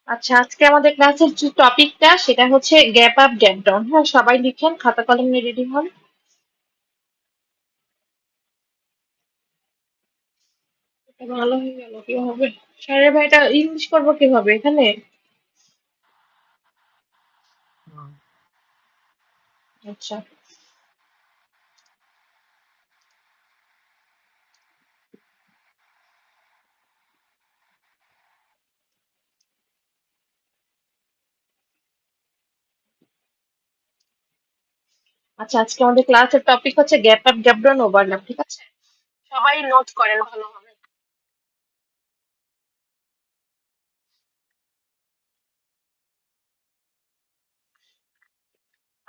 আচ্ছা, আজকে আমাদের ক্লাসের যে টপিকটা সেটা হচ্ছে গ্যাপ আপ গ্যাপ ডাউন। হ্যাঁ, সবাই লিখেন, খাতা কলম নিয়ে রেডি হন। এটা ভালো হয়ে গেল কিভাবে? স্যারের ভাইটা ইংলিশ করবো কিভাবে এখানে? আচ্ছা। আচ্ছা, আজকে আমাদের ক্লাসের টপিক হচ্ছে gap up gap down overlap, ঠিক আছে? সবাই নোট করেন ভালোভাবে।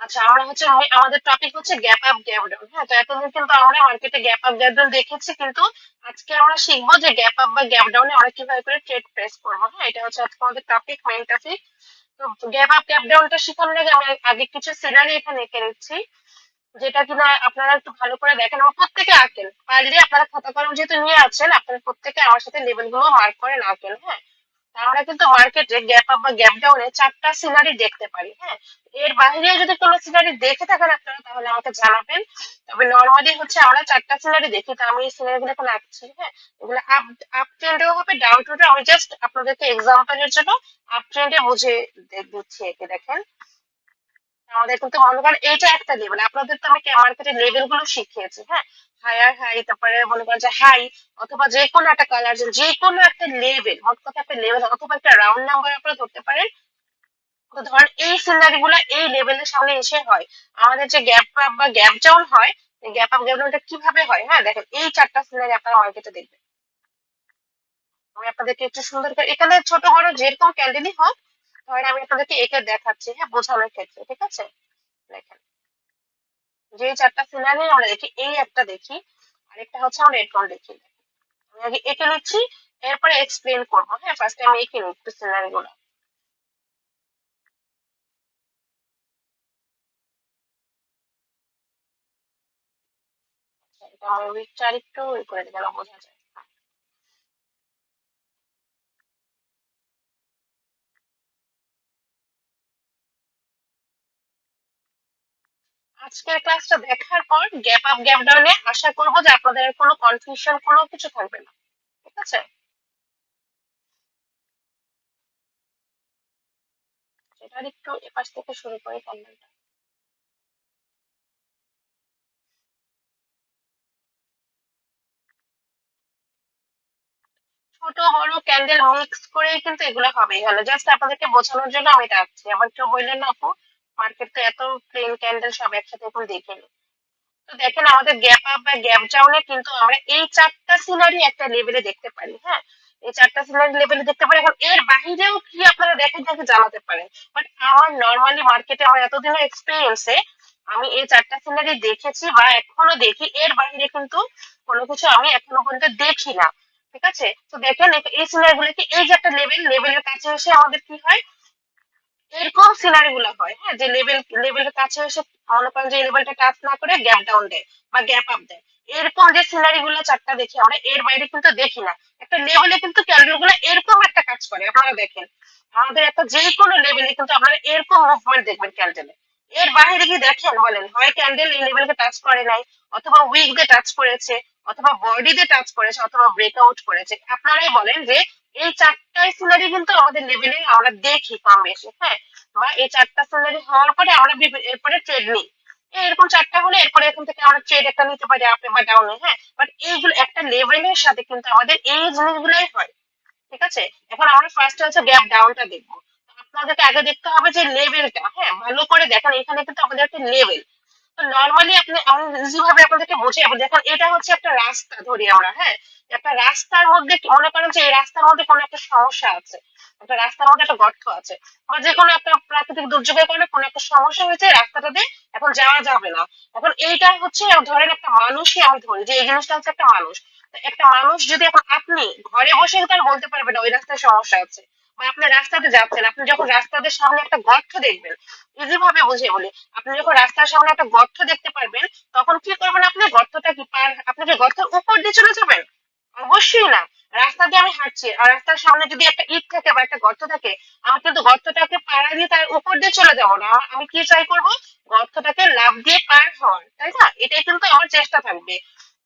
আচ্ছা, আমরা হচ্ছে আমাদের টপিক হচ্ছে গ্যাপ আপ গ্যাপ ডাউন। হ্যাঁ, তো এতদিন কিন্তু আমরা মার্কেটে গ্যাপ আপ গ্যাপ ডাউন দেখেছি, কিন্তু আজকে আমরা শিখবো যে গ্যাপ আপ বা গ্যাপ ডাউনে আমরা কিভাবে করে ট্রেড প্রেস করবো। হ্যাঁ, এটা হচ্ছে আজকে আমাদের টপিক, মেইন টপিক। তো গ্যাপ আপ গ্যাপ ডাউনটা শেখানোর আগে আমি আগে কিছু সিনারি এখানে এঁকে নিচ্ছি, যেটা কিনা আপনারা একটু ভালো করে দেখেন এবং প্রত্যেকে আঁকেন। পারলে আপনারা খাতা কলম যেহেতু নিয়ে আছেন, আপনারা প্রত্যেকে আমার সাথে লেভেল গুলো মার্ক করেন, আঁকেন। হ্যাঁ, আমরা কিন্তু মার্কেটে গ্যাপ আপ বা গ্যাপ ডাউনে চারটা সিনারি দেখতে পারি। হ্যাঁ, এর বাইরে যদি কোনো সিনারি দেখে থাকেন আপনারা তাহলে আমাকে জানাবেন। তবে নর্মালি হচ্ছে আমরা চারটা সিনারি দেখি, তো আমি এই সিনারি গুলো এখন আঁকছি। হ্যাঁ, এগুলো আপ আপ ট্রেন্ডেও হবে, ডাউন ট্রেন্ডেও। আমি জাস্ট আপনাদেরকে এক্সাম্পলের জন্য আপ ট্রেন্ডে বুঝে দিচ্ছি, একে দেখেন। আমাদের কিন্তু মনে করেন এইটা একটা লেভেল, আপনাদের তো আমি মার্কেটের লেভেল গুলো শিখিয়েছি। হ্যাঁ, হায়ার হাই, তারপরে মনে করেন যে হাই, অথবা যে কোনো একটা কালার, যে কোনো একটা লেভেল, মোট কথা একটা লেভেল অথবা একটা রাউন্ড নাম্বার আপনারা ধরতে পারেন। তো ধরেন এই সিনারি গুলা এই লেভেলের সামনে এসে হয়, আমাদের যে গ্যাপ আপ বা গ্যাপ ডাউন হয়, গ্যাপ আপ গ্যাপ ডাউনটা কিভাবে হয়। হ্যাঁ, দেখেন এই চারটা সিনারি আপনারা মার্কেটে দেখবেন। আমি আপনাদেরকে একটু সুন্দর করে এখানে ছোট বড় যেরকম ক্যান্ডেলই হোক, ধরেন আমি আপনাদেরকে এঁকে দেখাচ্ছি, হ্যাঁ, বোঝানোর ক্ষেত্রে, ঠিক আছে? দেখেন, যে চারটা সিনারি আমরা দেখি, এই একটা দেখি, আরেকটা হচ্ছে আমরা এরকম দেখি। আমি আগে এঁকে নিচ্ছি, এরপরে এক্সপ্লেন করবো। হ্যাঁ, ফার্স্টে আমি এঁকে নিচ্ছি সিনারি গুলো। আচ্ছা, এটা আমার উইকটা আরেকটু করে দিলে বোঝা যায়। আজকের ক্লাসটা দেখার পর গ্যাপ আপ গ্যাপ ডাউনে আশা করবো যে আপনাদের আর কোনো কনফিউশন কোনো কিছু থাকবে না, ঠিক আছে? সেটা একটু এপাশ থেকে শুরু করে ক্যান্ডেলটা। ছোট বড় ক্যান্ডেল মিক্স করে কিন্তু এগুলো হবে এখানে, জাস্ট আপনাদেরকে বোঝানোর জন্য আমি এটা আঁকছি। আবার কেউ বললেন না আপু, মার্কেট তো এত প্লেন ক্যান্ডেল সব একসাথে এখন দেখিনি। তো দেখেন, আমাদের গ্যাপ আপ বা গ্যাপ ডাউনে কিন্তু আমরা এই চারটা সিনারি একটা লেভেলে দেখতে পারি। হ্যাঁ, এই চারটা সিনারি লেভেলে দেখতে পারি। এখন এর বাহিরেও কি আপনারা দেখেন দেখে জানাতে পারেন। বাট আমার নর্মালি মার্কেটে আমার এতদিনের এক্সপিরিয়েন্সে আমি এই চারটা সিনারি দেখেছি বা এখনো দেখি, এর বাইরে কিন্তু কোনো কিছু আমি এখনো পর্যন্ত দেখি না। ঠিক আছে, তো দেখেন এই সিনারি গুলো কি, এই যে একটা লেভেলের কাছে এসে আমাদের কি হয়, এরকম সিনারি গুলো হয়। হ্যাঁ, যে লেভেলের কাছে এসে মনে করেন যে লেভেলটা টাচ না করে গ্যাপ ডাউন দেয় বা গ্যাপ আপ দেয়। এরকম যে সিনারি গুলো চারটা দেখি আমরা, এর বাইরে কিন্তু দেখি না। একটা লেভেলে কিন্তু ক্যান্ডেল গুলো এরকম একটা কাজ করে, আপনারা দেখেন। আমাদের একটা যে কোনো লেভেলে কিন্তু আপনারা এরকম মুভমেন্ট দেখবেন ক্যান্ডেলে। এর বাইরে কি দেখেন বলেন? হয় ক্যান্ডেল এই লেভেলকে টাচ করে নাই, অথবা উইক দিয়ে টাচ করেছে, অথবা বডি দিয়ে টাচ করেছে, অথবা ব্রেকআউট করেছে। আপনারাই বলেন যে এই চারটাই সিনারি কিন্তু আমাদের লেভেলে আমরা দেখি কম বেশি। হ্যাঁ, বা এই চারটা সিনারি হওয়ার পরে আমরা এরপরে ট্রেড নিই। এরকম চারটা হলে এরপরে এখান থেকে আমরা ট্রেড একটা নিতে পারি আপে বা ডাউনে। হ্যাঁ, বাট এইগুলো একটা লেভেলের সাথে কিন্তু আমাদের এই জিনিসগুলাই হয়। ঠিক আছে, এখন আমরা ফার্স্ট হচ্ছে গ্যাপ ডাউনটা দেখবো। আপনাদেরকে আগে দেখতে হবে যে লেভেলটা। হ্যাঁ, ভালো করে দেখেন, এখানে কিন্তু আমাদের একটা লেভেল। তো নর্মালি আপনি আমি যেভাবে আপনাদেরকে বোঝাবো, দেখেন এটা হচ্ছে একটা রাস্তা ধরি আমরা। হ্যাঁ, একটা রাস্তার মধ্যে মনে করেন যে এই রাস্তার মধ্যে কোনো একটা সমস্যা আছে, একটা রাস্তার মধ্যে একটা গর্ত আছে, বা যে কোনো একটা প্রাকৃতিক দুর্যোগের কারণে কোনো একটা সমস্যা হয়েছে, রাস্তাটাতে এখন যাওয়া যাবে না। এখন এইটা হচ্ছে, ধরেন একটা মানুষই আমি ধরি যে এই জিনিসটা হচ্ছে একটা মানুষ। তো একটা মানুষ যদি এখন আপনি ঘরে বসে তার বলতে পারবেন না ওই রাস্তায় সমস্যা আছে, বা আপনি রাস্তাতে যাচ্ছেন, আপনি যখন রাস্তাতে সামনে একটা গর্ত দেখবেন, ইজি ভাবে বুঝিয়ে বলি, আপনি যখন রাস্তার সামনে একটা গর্ত দেখতে পারবেন, তখন কি করবেন? আপনি গর্তটা কি পার, আপনি কি গর্তের উপর দিয়ে চলে যাবেন? অবশ্যই না। রাস্তা দিয়ে আমি হাঁটছি আর রাস্তার সামনে যদি একটা ইট থাকে বা একটা গর্ত থাকে, আমি কিন্তু গর্তটাকে পাড়া দিয়ে তার উপর দিয়ে চলে যাবো না, আমি কি ট্রাই করবো, গর্তটাকে লাফ দিয়ে পার হওয়ার, তাই না? এটাই কিন্তু আমার চেষ্টা থাকবে।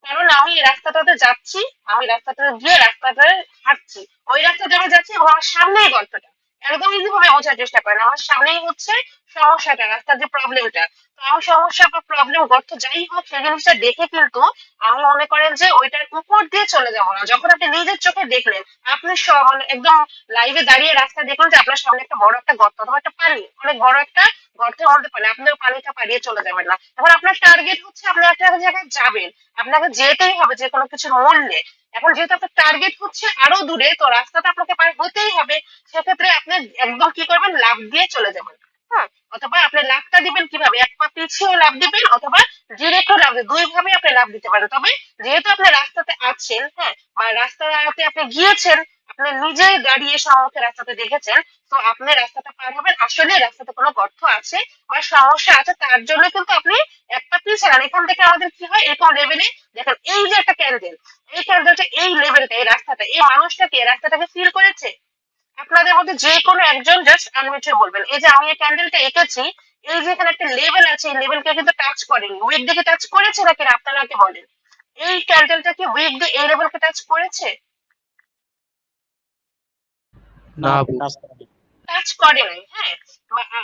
কারণ আমি এই রাস্তাটাতে যাচ্ছি, আমি রাস্তাটাতে গিয়ে রাস্তাটাতে হাঁটছি, ওই রাস্তা দিয়ে আমি যাচ্ছি এবং আমার সামনেই গর্তটা। একদম ইজি ভাবে বোঝার চেষ্টা করেন, আমার সামনেই হচ্ছে সমস্যাটা, রাস্তার যে প্রবলেমটা। তো আমি সমস্যা বা প্রবলেম গর্ত যাই হোক সেই জিনিসটা দেখে কিন্তু আমি মনে করেন যে ওইটার উপর দিয়ে চলে যাবো না। যখন আপনি নিজের চোখে দেখলেন, আপনি মানে একদম লাইভে দাঁড়িয়ে রাস্তা দেখলেন যে আপনার সামনে একটা বড় একটা গর্ত অথবা একটা পানি, অনেক বড় একটা গর্তের মধ্যে পানি, আপনি ওই পানিটা পাড়িয়ে চলে যাবেন না। এখন আপনার টার্গেট হচ্ছে আপনি একটা জায়গায় যাবেন, আপনাকে যেতেই হবে যে কোনো কিছুর মূল্যে। এখন যেহেতু আপনার টার্গেট হচ্ছে আরো দূরে, তো রাস্তাটা আপনাকে পার হতেই হবে। সেক্ষেত্রে আপনি একদম কি করবেন, লাফ দিয়ে চলে যাবেন। হ্যাঁ, অথবা আপনি লাফটা দিবেন কিভাবে, এক পা পিছিয়েও লাফ দিবেন অথবা ডিরেক্টও লাফ দিবেন, দুই ভাবে আপনি লাফ দিতে পারেন। তবে যেহেতু আপনি রাস্তাতে আছেন, হ্যাঁ, বা রাস্তাতে আপনি গিয়েছেন, আপনি নিজেই দাঁড়িয়ে সম্মুখে রাস্তাতে দেখেছেন, তো আপনি রাস্তাটা পার হবেন আসলে রাস্তাতে কোনো গর্ত আছে বা সমস্যা আছে তার জন্য কিন্তু আপনি এক পা পিছিয়ে যান। এখান থেকে আমাদের কি হয়, এরকম লেভেলে দেখেন এই যে একটা ক্যান্ডেল, এই ক্যান্ডেলটা, এই লেভেলটা, এই রাস্তাটা, এই মানুষটাকে এই রাস্তাটাকে ফিল করেছে। আপনাদের মধ্যে যে কোনো একজন জাস্ট আনমিউট হয়ে বলবেন, এই যে আমি এই ক্যান্ডেলটা এঁকেছি, এই যে এখানে একটা লেভেল আছে, এই লেভেলকে কিন্তু টাচ করেনি, উইক দিকে টাচ করেছে নাকি না, আপনারা আগে বলেন। এই ক্যান্ডেলটা কি উইক দিয়ে এই লেভেলকে টাচ করেছে? না না আপু আপু। টাচ করেনি। টাচ করে নাই, হ্যাঁ।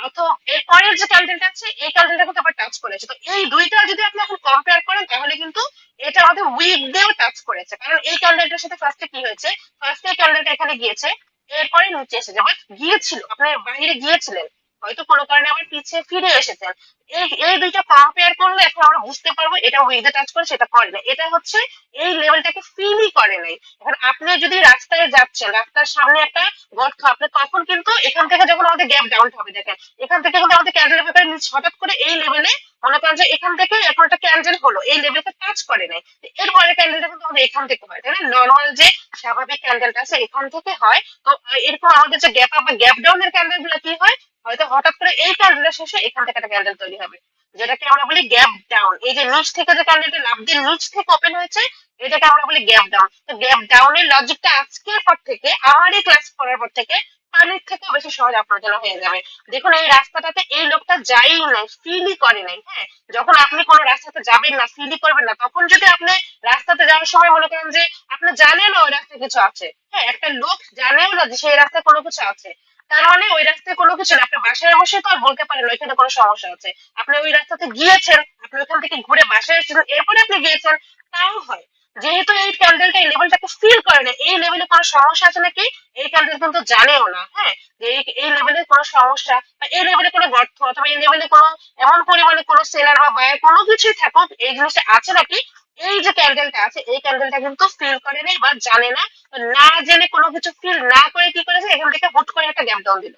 অথবা এর পরের যে ক্যান্ডেলটা আছে এই ক্যান্ডেলটা কিন্তু আবার টাচ করেছে। তো এই দুইটা যদি আপনি এখন কম্পেয়ার করেন তাহলে কিন্তু এটা আমাদের উইক দিয়েও টাচ করেছে, কারণ এই ক্যান্ডেলটার সাথে ফার্স্টে কি হয়েছে, ফার্স্টে এই ক্যান্ডেলটা এখানে গিয়েছে, এরপরে নিচে এসেছে, বাট গিয়েছিল, আপনি বাইরে গিয়েছিলেন, হয়তো কোনো কারণে আবার পিছিয়ে ফিরে এসেছেন। এই এই দুইটা কম্পেয়ার করলে এখন আমরা বুঝতে পারবো এটা উইক দিয়ে টাচ করে সেটা করে না, এটা হচ্ছে এই লেভেলটাকে ফিলই করে নাই। এখন আপনি যদি রাস্তায় যাচ্ছেন, রাস্তার সামনে একটা গর্ত, আপনি তখন কিন্তু এখান থেকে যখন আমাদের গ্যাপ ডাউন হবে, দেখেন এখান থেকে কিন্তু আমাদের ক্যান্ডেলের ব্যাপারে হঠাৎ করে এই লেভেলে, মনে করেন যে এখান থেকে এখন একটা ক্যান্ডেল হলো, এই লেভেলকে টাচ করে নাই, এরপরে ক্যান্ডেলটা কিন্তু আমাদের এখান থেকে হয়, তাই না? নর্মাল যে স্বাভাবিক ক্যান্ডেলটা আছে এখান থেকে হয়। তো এরকম আমাদের যে গ্যাপ আপ বা গ্যাপ ডাউনের ক্যান্ডেল গুলো কি হয়, হয়তো হঠাৎ করে এই ক্যান্ডেলের শেষে এখান থেকে একটা ক্যান্ডেল তৈরি হবে, যেটাকে আমরা বলি গ্যাপ ডাউন। এই যে নিচ থেকে যে ক্যান্ডেলটা লাফ দিয়ে নিচ থেকে ওপেন হয়েছে, এটাকে আমরা বলি গ্যাপ ডাউন। তো গ্যাপ ডাউনের লজিকটা আজকের পর থেকে, আমারই ক্লাস করার পর থেকে পানির থেকেও বেশি সহজ আপনার জন্য হয়ে যাবে। দেখুন এই রাস্তাটাতে এই লোকটা যাই নাই, ফিলই করে নাই, হ্যাঁ। যখন আপনি কোনো রাস্তাতে যাবেন না, ফিলই করবেন না, তখন যদি আপনি রাস্তাতে যাওয়ার সময় মনে করেন যে আপনি জানেন ওই রাস্তায় কিছু আছে, হ্যাঁ, একটা লোক জানেও না যে সেই রাস্তায় কোনো কিছু আছে, তার মানে ওই রাস্তায় কোনো কিছু না, আপনি বাসায় বসে তো আর বলতে পারেন ওইখানে কোনো সমস্যা আছে। আপনি ওই রাস্তাতে গিয়েছেন, আপনি ওইখান থেকে ঘুরে বাসায় এসেছেন, এরপরে আপনি গিয়েছেন, তাও হয়। যেহেতু এই ক্যান্ডেলটা এই লেভেলটাকে ফিল করে না, এই লেভেলে কোনো সমস্যা আছে নাকি এই ক্যান্ডেল কিন্তু জানেও না, হ্যাঁ, যে এই লেভেলে কোনো সমস্যা বা এই লেভেলে কোনো গর্ত অথবা এই লেভেলে কোনো এমন পরিমাণে কোনো সেলার বা বায়ার কোনো কিছুই থাকুক, এই জিনিসটা আছে নাকি, এই যে ক্যান্ডেলটা আছে এই ক্যান্ডেলটা কিন্তু ফিল করে নেই বা জানে না। তো না জেনে কোনো কিছু ফিল না করে কি করেছে, এখান থেকে হুট করে একটা গ্যাপ ডাউন দিল,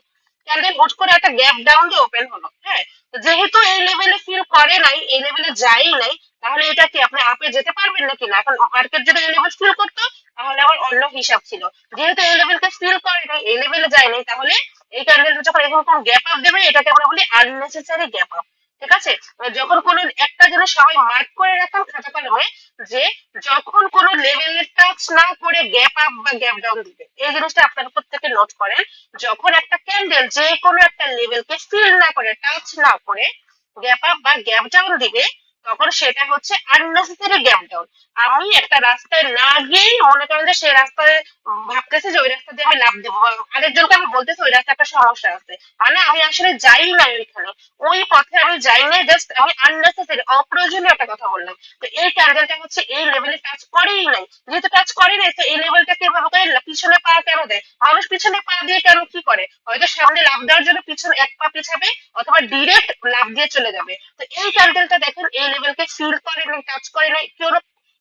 ক্যান্ডেল হুট করে একটা গ্যাপ ডাউন দিয়ে ওপেন হলো, হ্যাঁ। তো যেহেতু এই লেভেলে ফিল করে নাই, এই লেভেলে যাই নাই, তাহলে এটা কি আপনি আপে যেতে পারবেন নাকি না? এখন মার্কেট যদি এই লেভেল ফিল করতো তাহলে আবার অন্য হিসাব ছিল। যেহেতু এই লেভেলকে ফিল করে নাই, এই লেভেলে যায় নাই, তাহলে এই ক্যান্ডেলটা যখন এরকম গ্যাপ আপ দেবে এটাকে আমরা বলি আননেসেসারি গ্যাপ আপ। ঠিক আছে? যখন কোন একটা জিনিস সবাই মার্ক করে রাখার খাতা কলমে, যে যখন কোন লেভেলের টাচ না করে গ্যাপ আপ বা গ্যাপ ডাউন দিবে, এই জিনিসটা আপনারা প্রত্যেকে নোট করেন। যখন একটা ক্যান্ডেল যে কোনো একটা লেভেলকে ফিল না করে, টাচ না করে গ্যাপ আপ বা গ্যাপ ডাউন দিবে, তখন সেটা হচ্ছে আননেসেসারি গ্যাপ ডাউন। আমি একটা রাস্তায় না গিয়েই মনে করেন যে সেই রাস্তায় ভাবতেছি যে ওই রাস্তা দিয়ে আমি লাফ দেবো, বা আরেকজনকে আমি বলতেছি ওই রাস্তায় একটা সমস্যা আছে, মানে আমি আসলে যাই না ওইখানে, ওই পথে আমি যাই না, জাস্ট আমি আননেসেসারি অপ্রয়োজনীয় একটা কথা বললাম। তো এই ক্যান্ডেলটা হচ্ছে এই লেভেলে টাচ করেই নাই, যেহেতু টাচ করে নাই তো এই লেভেলটা কিভাবে করে পিছনে পা কেন দেয়, মানুষ পিছনে পা দিয়ে কেন কি করে, হয়তো সামনে লাফ দেওয়ার জন্য পিছনে এক পা পিছাবে অথবা ডিরেক্ট লাফ দিয়ে চলে যাবে। তো এই ক্যান্ডেলটা দেখেন এই লেভেলকে ফিল করে নাই, টাচ করে নাই, কেউ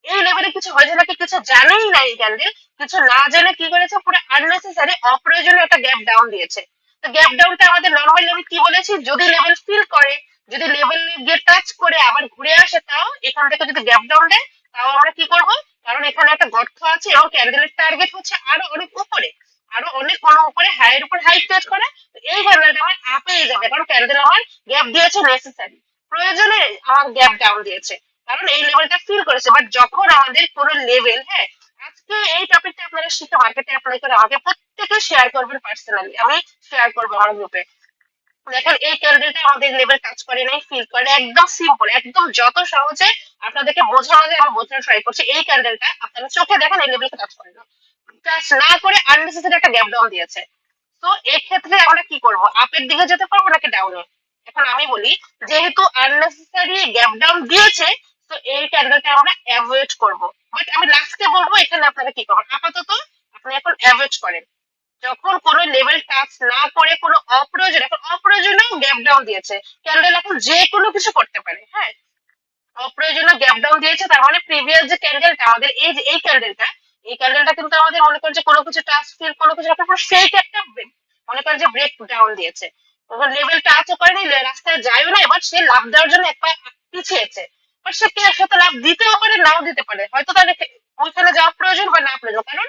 এই লেভেলে কিছু হয়েছে নাকি কিছু জানেই না, এই ক্যান্ডেল কিছু না জেনে কি করেছে, পুরো আননেসেসারি অপ্রয়োজনীয় একটা গ্যাপ ডাউন দিয়েছে। তো গ্যাপ ডাউনটা আমাদের নর্মালি আমি কি বলেছি, যদি লেভেল ফিল করে, যদি লেভেল গিয়ে টাচ করে আবার ঘুরে আসে, তাও এখান থেকে যদি গ্যাপ ডাউন দেয়, তাও আমরা কি করব, কারণ এখানে একটা গর্ত আছে এবং ক্যান্ডেলের টার্গেট হচ্ছে আরো অনেক উপরে, আরো অনেক কোনো উপরে হাইয়ের উপর হাই ক্রিয়েট করে। তো এই ক্যান্ডেলটা আমার আপে যাবে, কারণ ক্যান্ডেল আমার গ্যাপ দিয়েছে নেসেসারি, প্রয়োজনে আমার গ্যাপ ডাউন দিয়েছে, কারণ এই লেভেলটা ফিল করেছে। বাট যখন আমাদের কোনো লেভেল, হ্যাঁ, আজকে আজকে এই টপিকটা আপনারা শিখে মার্কেটে অ্যাপ্লাই করে আমাকে প্রত্যেকে শেয়ার করবেন পার্সোনালি, আমি শেয়ার করবো আমার গ্রুপে। দেখেন এই ক্যান্ডেলটা আমাদের লেভেল কাজ করে নাই, ফিল করে, একদম সিম্পল, একদম যত সহজে আপনাদেরকে বোঝানো যায় আমি বোঝানোর ট্রাই করছি। এই ক্যান্ডেলটা আপনারা চোখে দেখেন এই লেভেলকে টাচ করে না, টাচ না করে আননেসেসারি একটা গ্যাপ ডাউন দিয়েছে। তো এক্ষেত্রে আমরা কি করব, আপের দিকে যেতে পারবো নাকি ডাউনে? এখন আমি বলি, যেহেতু আননেসেসারি গ্যাপ ডাউন দিয়েছে, তো এই ক্যান্ডেলটা আমরা অ্যাভয়েড করব। বাট আমি লাস্টে বলবো এখানে আপনারা কি করবেন। আপাতত আপনি এখন অ্যাভয়েড করেন, যখন কোনো লেভেল টাচ না করে কোনো অপ্রয়োজন, এখন অপ্রয়োজনীয় গ্যাপ ডাউন দিয়েছে ক্যান্ডেল, এখন যে কোনো কিছু করতে পারে। হ্যাঁ, অপ্রয়োজনীয় গ্যাপ ডাউন দিয়েছে, তার মানে প্রিভিয়াস যে ক্যান্ডেলটা আমাদের, এই যে এই ক্যান্ডেলটা কিন্তু আমাদের মনে করেন যে কোনো কিছু টাচ ফিল, কোনো কিছু একটা ফেক একটা মনে করেন যে ব্রেক ডাউন দিয়েছে। তখন লেভেল টাচও করেনি, রাস্তায় যায়ও না, এবার সে লাভ দেওয়ার জন্য এক পা পিছিয়েছে। বাট সে কে, সে তো লাভ দিতেও পারে নাও দিতে পারে, হয়তো তার ওইখানে যাওয়া প্রয়োজন বা না প্রয়োজন, কারণ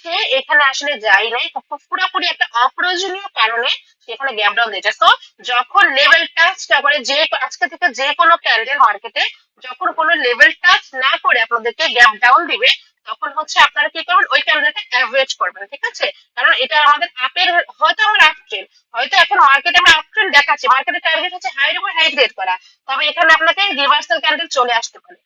সে এখানে আসলে যায় নাই, পুরোপুরি একটা অপ্রয়োজনীয় কারণে সেখানে গ্যাপ ডাউন দিয়েছে। তো যখন লেভেল টাচ না করে, যে আজকে থেকে যে কোনো ক্যান্ডেল মার্কেটে যখন কোনো লেভেল টাচ না করে আপনাদেরকে গ্যাপ ডাউন দিবে, তখন হচ্ছে আপনারা কি করবেন, ওই ক্যান্ডেলটা অ্যাভারেজ করবেন, ঠিক আছে? কারণ এটা আমাদের আপের, হয়তো আমার আপ ট্রেন্ড, হয়তো এখন মার্কেটে আমরা আপ ট্রেন্ড দেখাচ্ছি, মার্কেটের টার্গেট হচ্ছে হাইয়ের উপর হাই ক্রিয়েট করা, তবে এখানে আপনাকে রিভার্সাল ক্যান্ডেল চলে আসতে পারে।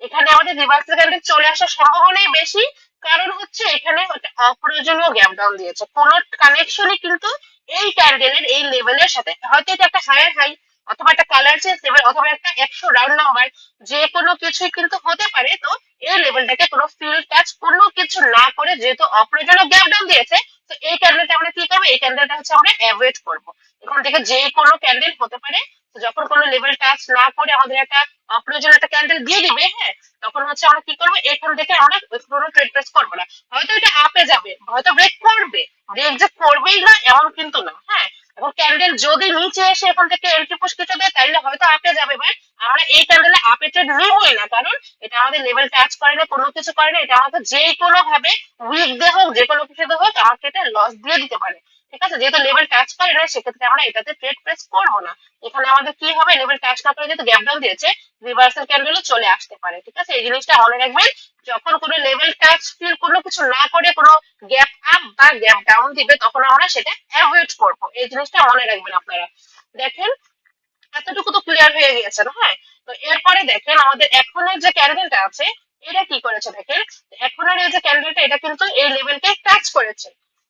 এখানে আমাদের রিভার্সাল ক্যান্ডেল চলে আসার সম্ভাবনাই বেশি, কারণ হচ্ছে এখানে একটা অপ্রয়োজনীয় গ্যাপ ডাউন দিয়েছে, কোনো কানেকশনই কিন্তু এই ক্যান্ডেলের এই লেভেলের সাথে, হয়তো এটা একটা হায়ার হাই, অথবা একটা কালার চেঞ্জ লেভেল, অথবা একটা 100 রাউন্ড নাম্বার, যে কোনো কিছুই কিন্তু হতে পারে। তো এই লেভেলটাকে কোনো ফিল টাচ কোনো কিছু না করে, যেহেতু অপ্রয়োজনীয় গ্যাপ ডাউন দিয়েছে, তো এই ক্যান্ডেলটা আমরা কি করবো, এই ক্যান্ডেলটা হচ্ছে আমরা অ্যাভয়েড করবো। এখান থেকে যে কোনো ক্যান্ডেল হতে পারে, তো যখন কোনো লেভেল টাচ না করে আমাদের একটা অপ্রয়োজনীয় একটা ক্যান্ডেল দিয়ে দিবে, হ্যাঁ, তখন হচ্ছে আমরা কি করবো, এখান থেকে আমরা কোনো ট্রেড প্রেস করবো না। হয়তো এটা আপে যাবে, হয়তো ব্রেক করবে, ব্রেক যে করবেই না এমন কিন্তু না। হ্যাঁ, এবং ক্যান্ডেল যদি নিচে এসে এখান থেকে এন্ট্রি পুশ কিছু দেয়, তাহলে হয়তো আপে যাবে, বাট আমরা এই ক্যান্ডেলে আপে ট্রেড নিবই না, কারণ এটা আমাদের লেভেল টাচ করে না, কোনো কিছু করে না, এটা আমাকে যে কোনো ভাবে উইক ডে হোক, যে কোনো কিছুতে হোক, আমাকে এটা লস দিয়ে দিতে পারে। ঠিক আছে, যেহেতু লেভেল টাচ করে না, সেক্ষেত্রে আমরা এটাতে ট্রেড প্রেস করবো না। এখানে আমাদের কি হবে, লেভেল টাচ না করে যেহেতু গ্যাপ ডাউন দিয়েছে, রিভার্সাল ক্যান্ডেলও চলে আসতে পারে। ঠিক আছে, এই জিনিসটা মনে রাখবেন, যখন কোনো লেভেল টাচ ফিল কোনো কিছু না করে কোনো গ্যাপ আপ বা গ্যাপ ডাউন দিবে, তখন আমরা সেটা অ্যাভয়েড করবো। এই জিনিসটা মনে রাখবেন আপনারা। দেখেন, এতটুকু তো ক্লিয়ার হয়ে গিয়েছে না? হ্যাঁ, তো এরপরে দেখেন আমাদের এখনের যে ক্যান্ডেলটা আছে, এটা কি করেছে দেখেন। এখনের এই যে ক্যান্ডেলটা, এটা কিন্তু এই লেভেলকে টাচ করেছে,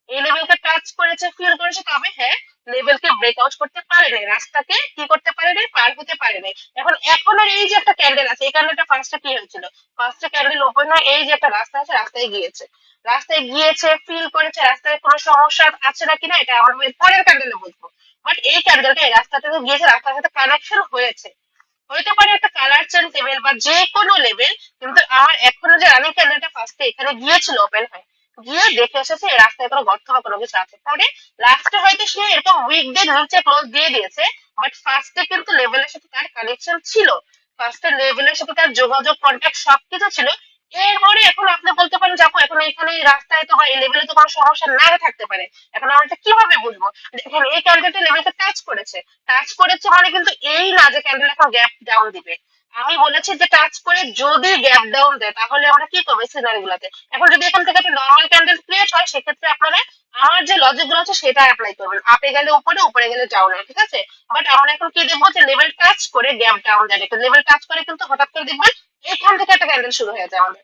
এই লেভেলকে টাচ করেছে, ফিল করেছে, তবে হ্যাঁ, লেভেলকে ব্রেকআউট করতে পারেনি, রাস্তাকে কি করতে পারেনি, পার হতে পারেনি। এখন এখনের এই যে একটা ক্যান্ডেল আছে, এই ক্যান্ডেলটা ফার্স্টে কি হয়েছিল, ফার্স্টে ক্যান্ডেল ওপেন হয়ে এই যে একটা রাস্তা আছে, রাস্তায় গিয়েছে, রাস্তায় গিয়েছে, ফিল করেছে, রাস্তায় কোনো সমস্যা আছে নাকি না এটা আমরা পরের ক্যান্ডেলে বুঝবো। বাট এই ক্যান্ডেলটা এই রাস্তাটাতে গিয়েছে, রাস্তার সাথে কানেকশন হয়েছে, হইতে পারে একটা কালার চেঞ্জ লেভেল বা যে কোনো লেভেল, কিন্তু আমার এখনো যে রানিং ক্যান্ডেলটা ফার্স্টে এখানে গিয়েছিল ওপেন হয়ে, গিয়ে দেখে এসেছে এই রাস্তায় কোনো গর্ত বা কোনো কিছু আছে, পরে লাস্টে হয়তো সে এরকম উইকডে নিচে ক্লোজ দিয়ে দিয়েছে, বাট ফার্স্টে কিন্তু লেভেলের সাথে তার কানেকশন ছিল, ফার্স্টে লেভেলের সাথে তার যোগাযোগ, কন্ট্যাক্ট সবকিছু ছিল। এরপরে এখন আপনি বলতে পারেন যে আপু, এখন এখানে এই রাস্তায় তো বা এই লেভেলে তো কোনো সমস্যা না থাকতে পারে, এখন আমরা এটা কিভাবে বুঝবো? দেখেন, এই ক্যান্ডেলটা লেভেলকে টাচ করেছে, টাচ করেছে মানে কিন্তু এই না যে ক্যান্ডেল এখন গ্যাপ ডাউন দিবে। আমি বলেছি যে টাচ করে যদি গ্যাপ ডাউন দেয়, তাহলে আমরা কি করবো সিনারি গুলাতে। এখন যদি এখান থেকে একটা নর্মাল ক্যান্ডেল ক্রিয়েট হয়, সেক্ষেত্রে আপনারা আমার যে লজিক গুলো আছে সেটা অ্যাপ্লাই করবেন, আপে গেলে উপরে, উপরে গেলে ডাউনে, ঠিক আছে? বাট আমরা এখন কি দেখবো, যে লেভেল টাচ করে গ্যাপ ডাউন দেয়, লেভেল টাচ করে কিন্তু হঠাৎ করে দেখবেন এখান থেকে একটা ক্যান্ডেল শুরু হয়ে যায় আমাদের।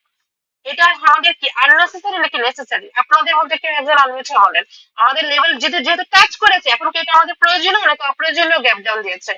এটা আমাদের কি আননেসেসারি নাকি নেসেসারি? আপনাদের মধ্যে কেউ একজন আনমিউটে বলেন। আমাদের লেভেল যেহেতু যেহেতু টাচ করেছে, এখন কি এটা আমাদের প্রয়োজনীয় নাকি অপ্রয়োজনীয় গ্যাপ ডাউন দিয়েছে?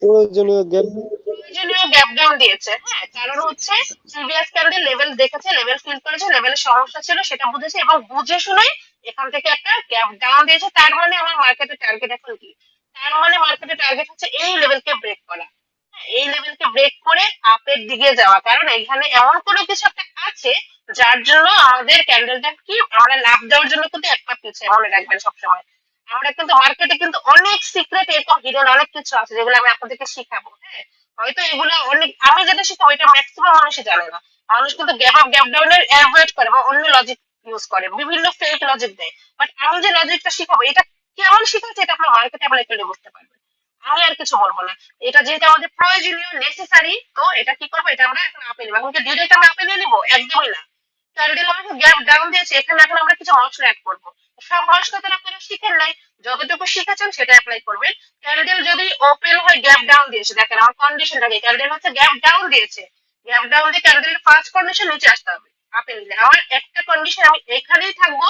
প্রয়োজনীয় গ্যাপ। প্রয়োজনীয় গ্যাপ ডাউন দিয়েছে। হ্যাঁ, কারণ হচ্ছে প্রিভিয়াস ক্যান্ডেল লেভেল দেখেছে, লেভেল ফিল করেছে, লেভেলের সমস্যা ছিল সেটা বুঝেছে, এবং বুঝে শুনে এখান থেকে একটা গ্যাপ ডাউন দিয়েছে। তার মানে আমার মার্কেটের টার্গেট এখন কি? তার মানে মার্কেটের টার্গেট হচ্ছে এই লেভেলকে ব্রেক করা। হ্যাঁ, এই লেভেলকে ব্রেক করে আপের দিকে যাওয়া, কারণ এখানে এমন কোনো কিছু একটা আছে যার জন্য আমাদের ক্যান্ডেলটা কি, আমরা লাভ দেওয়ার জন্য কিন্তু এক পা পিছিয়ে, মনে রাখবেন সবসময়। আমরা কিন্তু মার্কেটে কিন্তু অনেক সিক্রেট, এরকম হিডেন অনেক কিছু আছে যেগুলো আমি আপনাদেরকে শিখাবো। হ্যাঁ, হয়তো এগুলো অনেক, আমি যেটা শিখাবো এটা ম্যাক্সিমাম মানুষই জানে না। মানুষ কিন্তু গ্যাপ আপ গ্যাপ ডাউনের অ্যাভয়েড করে বা অন্য লজিক ইউজ করে, বিভিন্ন ফেক লজিক দেয়। বাট আমি যে লজিকটা শিখাবো, এটা কেমন শিখাচ্ছে এটা আপনার মার্কেটে অ্যাপ্লাই করলে বুঝতে পারবেন। আমি আর কিছু বলবো না। এটা যেহেতু আমাদের প্রয়োজনীয় নেসেসারি, তো এটা কি করবো, এটা আমরা এখন আপে নিবো। এখন কি ডিরেক্ট আমরা আপে নিয়ে নিবো? একদমই না। ক্যান্ডেল আমাকে গ্যাপ ডাউন দিয়েছে, এখানে এখন আমরা কিছু মশলা অ্যাড করবো। সব মশলা তো আপনারা শিখেন নাই, যতটুকু শিখেছেন সেটা অ্যাপ্লাই করবেন। ক্যান্ডেল যদি ওপেন হয়ে গ্যাপ ডাউন দিয়েছে, দেখেন আমার কন্ডিশনটা কি, ক্যান্ডেল হচ্ছে গ্যাপ ডাউন দিয়েছে, গ্যাপ ডাউন দিয়ে ক্যান্ডেলের ফার্স্ট কন্ডিশন নিচে আসতে হবে আপে নিলে। আমার একটা কন্ডিশন আমি এখানেই থাকবো,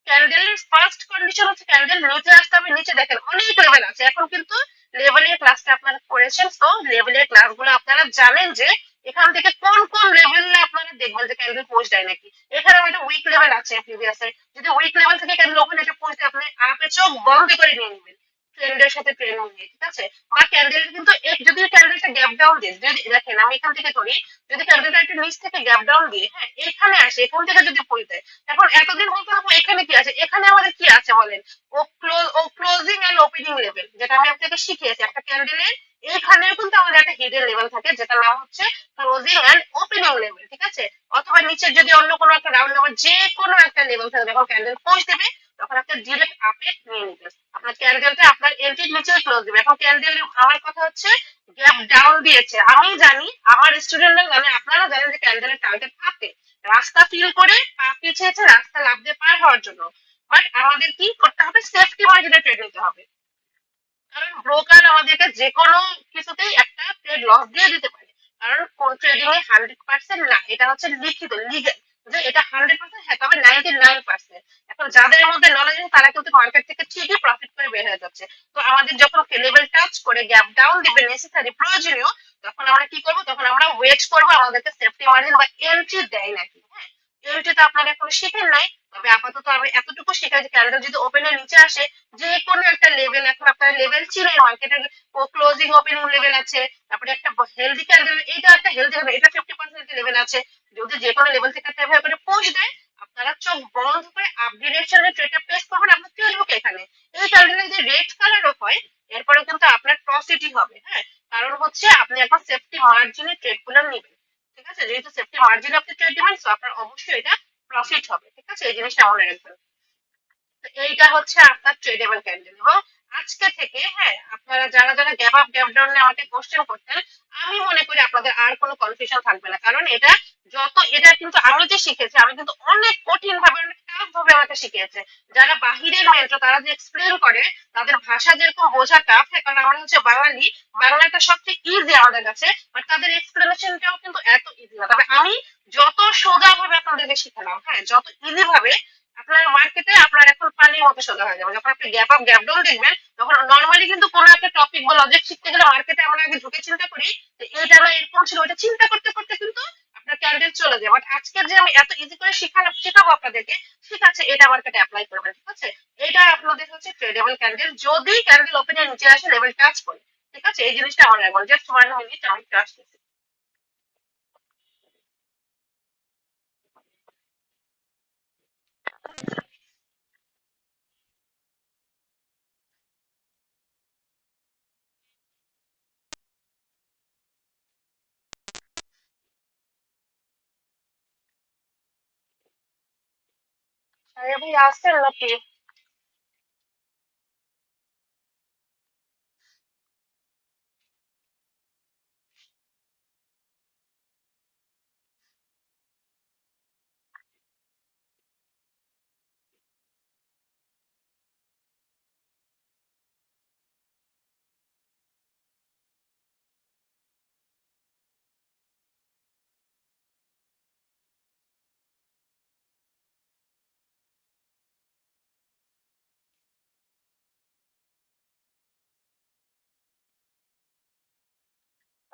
ক্যান্ডেলের ফার্স্ট কন্ডিশন হচ্ছে ক্যান্ডেল নিচে আসতে হবে। নিচে দেখেন অনেক লেভেল আছে, এখন কিন্তু লেভেলের ক্লাসটা আপনারা করেছেন, তো লেভেলের ক্লাসগুলো আপনারা জানেন যে এখান থেকে কোন কোন লেভেলে আপনারা দেখবেন যে ক্যান্ডেল পৌঁছ দেয় নাকি। এখানে একটা উইক লেভেল আছে প্রিভিয়াসে, যদি উইক লেভেল থেকে ক্যান্ডেল ওপেন এটা পৌঁছতে আপনি আপে চোখ বন্ধ করে নিয়ে নেবেন ট্রেন্ডের সাথে ট্রেন নিয়ে, ঠিক আছে। বা ক্যান্ডেল কিন্তু যদি ক্যান্ডেলটা গ্যাপ ডাউন দিয়ে, যদি দেখেন আমি এখান থেকে ধরি, যদি ক্যান্ডেলটা একটু নিচ থেকে গ্যাপ ডাউন দিয়ে, হ্যাঁ এখানে আসে, এখান থেকে যদি পড়ে দেয়, এখন এতদিন বলতে পারবো এখানে কি আছে, এখানে আমাদের কি আছে বলেন, ও ক্লোজিং এন্ড ওপেনিং লেভেল, যেটা আমি আপনাকে শিখিয়েছি একটা ক্যান্ডেলের। এইখানেও কিন্তু আমাদের একটা হিডেন লেভেল থাকে, যেটার নাম হচ্ছে ক্লোজিং এন্ড ওপেনিং লেভেল, ঠিক আছে। অথবা নিচের যদি অন্য কোনো একটা রাউন্ড নাম্বার যে কোনো একটা লেভেল থাকে, যখন ক্যান্ডেল পৌঁছ দেবে তখন একটা ডিরেক্ট আপে নিয়ে নিবে, আপনার ক্যান্ডেলটা আপনার এন্ট্রির নিচে ক্লোজ দিবে। এখন ক্যান্ডেল, আমার কথা হচ্ছে গ্যাপ ডাউন দিয়েছে, আমি জানি, আমার স্টুডেন্টরা জানে, আপনারা জানেন যে ক্যান্ডেলের টার্গেট থাকে রাস্তা ফিল করে পা পিছিয়েছে রাস্তা লাভ দিয়ে পার হওয়ার জন্য। বাট আমাদের কি করতে হবে, সেফটি মার্জিনে ট্রেড নিতে হবে। কারণ ব্রোকার আমাদেরকে যে কোনো কিছুতেই একটা ট্রেড লস দিয়ে দিতে পারে, কারণ কোন ট্রেডিং এ 100% না, এটা হচ্ছে লিখিত লিগেল যে এটা 100%, হ্যাঁ তবে 99%। এখন যাদের মধ্যে নলেজ আছে তারা কিন্তু মার্কেট থেকে ঠিকই প্রফিট করে বের হয়ে যাচ্ছে। তো আমাদের যখন লেভেল টাচ করে গ্যাপ ডাউন দিবে নেসেসারি প্রয়োজনীয়, তখন আমরা কি করবো, তখন আমরা ওয়েট করবো আমাদেরকে সেফটি মার্জিন বা এন্ট্রি দেয় নাকি। হ্যাঁ, এন্ট্রি তো আপনারা এখন শিখেন নাই, তবে আপাতত আমি এতটুকু শেখাই যে ক্যান্ডেল যদি ওপেনের নিচে আসে, যে কোনো একটা লেভেল, এখন আপনার লেভেল ছিল মার্কেটের, ক্লোজিং ওপেনিং লেভেল আছে, তারপরে একটা হেলদি ক্যান্ডেল, এটা একটা হেলদি লেভেল, এটা 50% লেভেল আছে। যদি যে কোনো লেভেল থেকে একটা এভাবে করে পৌঁছ দেয়, আপনারা চোখ বন্ধ করে আপ ডিরেকশনে ট্রেডটা প্লেস করবেন আপনার ট্রেড বুকে। এখানে এই ক্যান্ডেলের যে রেড কালারও হয়, এরপরে কিন্তু আপনার প্রফিটই হবে। হ্যাঁ, কারণ হচ্ছে আপনি এখন সেফটি মার্জিনে ট্রেড গুলো নেবেন, ঠিক আছে। যেহেতু সেফটি মার্জিনে আপনি ট্রেড দিবেন, তো আপনার অবশ্যই এটা প্রফিট হবে, ঠিক আছে, এই জিনিসটা মনে রাখবেন। তো এইটা হচ্ছে আপনার ট্রেডেবল ক্যান্ডেল। এবং আজকে থেকে, হ্যাঁ, আপনারা যারা যারা গ্যাপ আপ গ্যাপ ডাউন নিয়ে আমাকে কোশ্চেন করতেন, আমি মনে করি আপনাদের আর কোনো কনফিউশন থাকবে না। কারণ এটা এটা কিন্তু আমি যে শিখেছি, আমি কিন্তু অনেক কঠিন ভাবে, অনেক টাফ ভাবে আমাকে শিখিয়েছে। যারা বাহিরের মেন্টর, তারা যে এক্সপ্লেন করে, তাদের ভাষা যেরকম বোঝা টাফ, হ্যাঁ, কারণ আমরা হচ্ছে বাঙালি, বাংলাটা সবচেয়ে ইজি আমাদের কাছে, বাট তাদের এক্সপ্লেনেশনটাও কিন্তু এত ইজি না। তবে আমি যত সোজা ভাবে আপনাদেরকে শিখালাম, হ্যাঁ, যত ইজি ভাবে, আপনার মার্কেটে আপনার এখন পানির মতো সোজা হয়ে যাবে। যখন আপনি গ্যাপ আপ গ্যাপ ডাউন দেখবেন, তখন নর্মালি কিন্তু কোনো একটা টপিক বা লজিক শিখতে গেলে মার্কেটে আমরা আগে ঢুকে চিন্তা করি যে এটা না এরকম ছিল, ওইটা চিন্তা করতে করতে কিন্তু আপনার ক্যান্ডেল চলে যায়। বাট আজকের যে আমি এত ইজি করে শেখাবো আপনাদেরকে, ঠিক আছে, এটা মার্কেটে অ্যাপ্লাই করবেন, ঠিক আছে। এটা আপনাদের হচ্ছে ট্রেডেবল ক্যান্ডেল, যদি ক্যান্ডেল ওপেনের নিচে আসে লেভেল টাচ করে, ঠিক আছে, এই জিনিসটা আমার রাখবেন। জাস্ট 1 মিনিট, আমি একটু আসতেছি। আরে ভাই, আসছেন নাকি?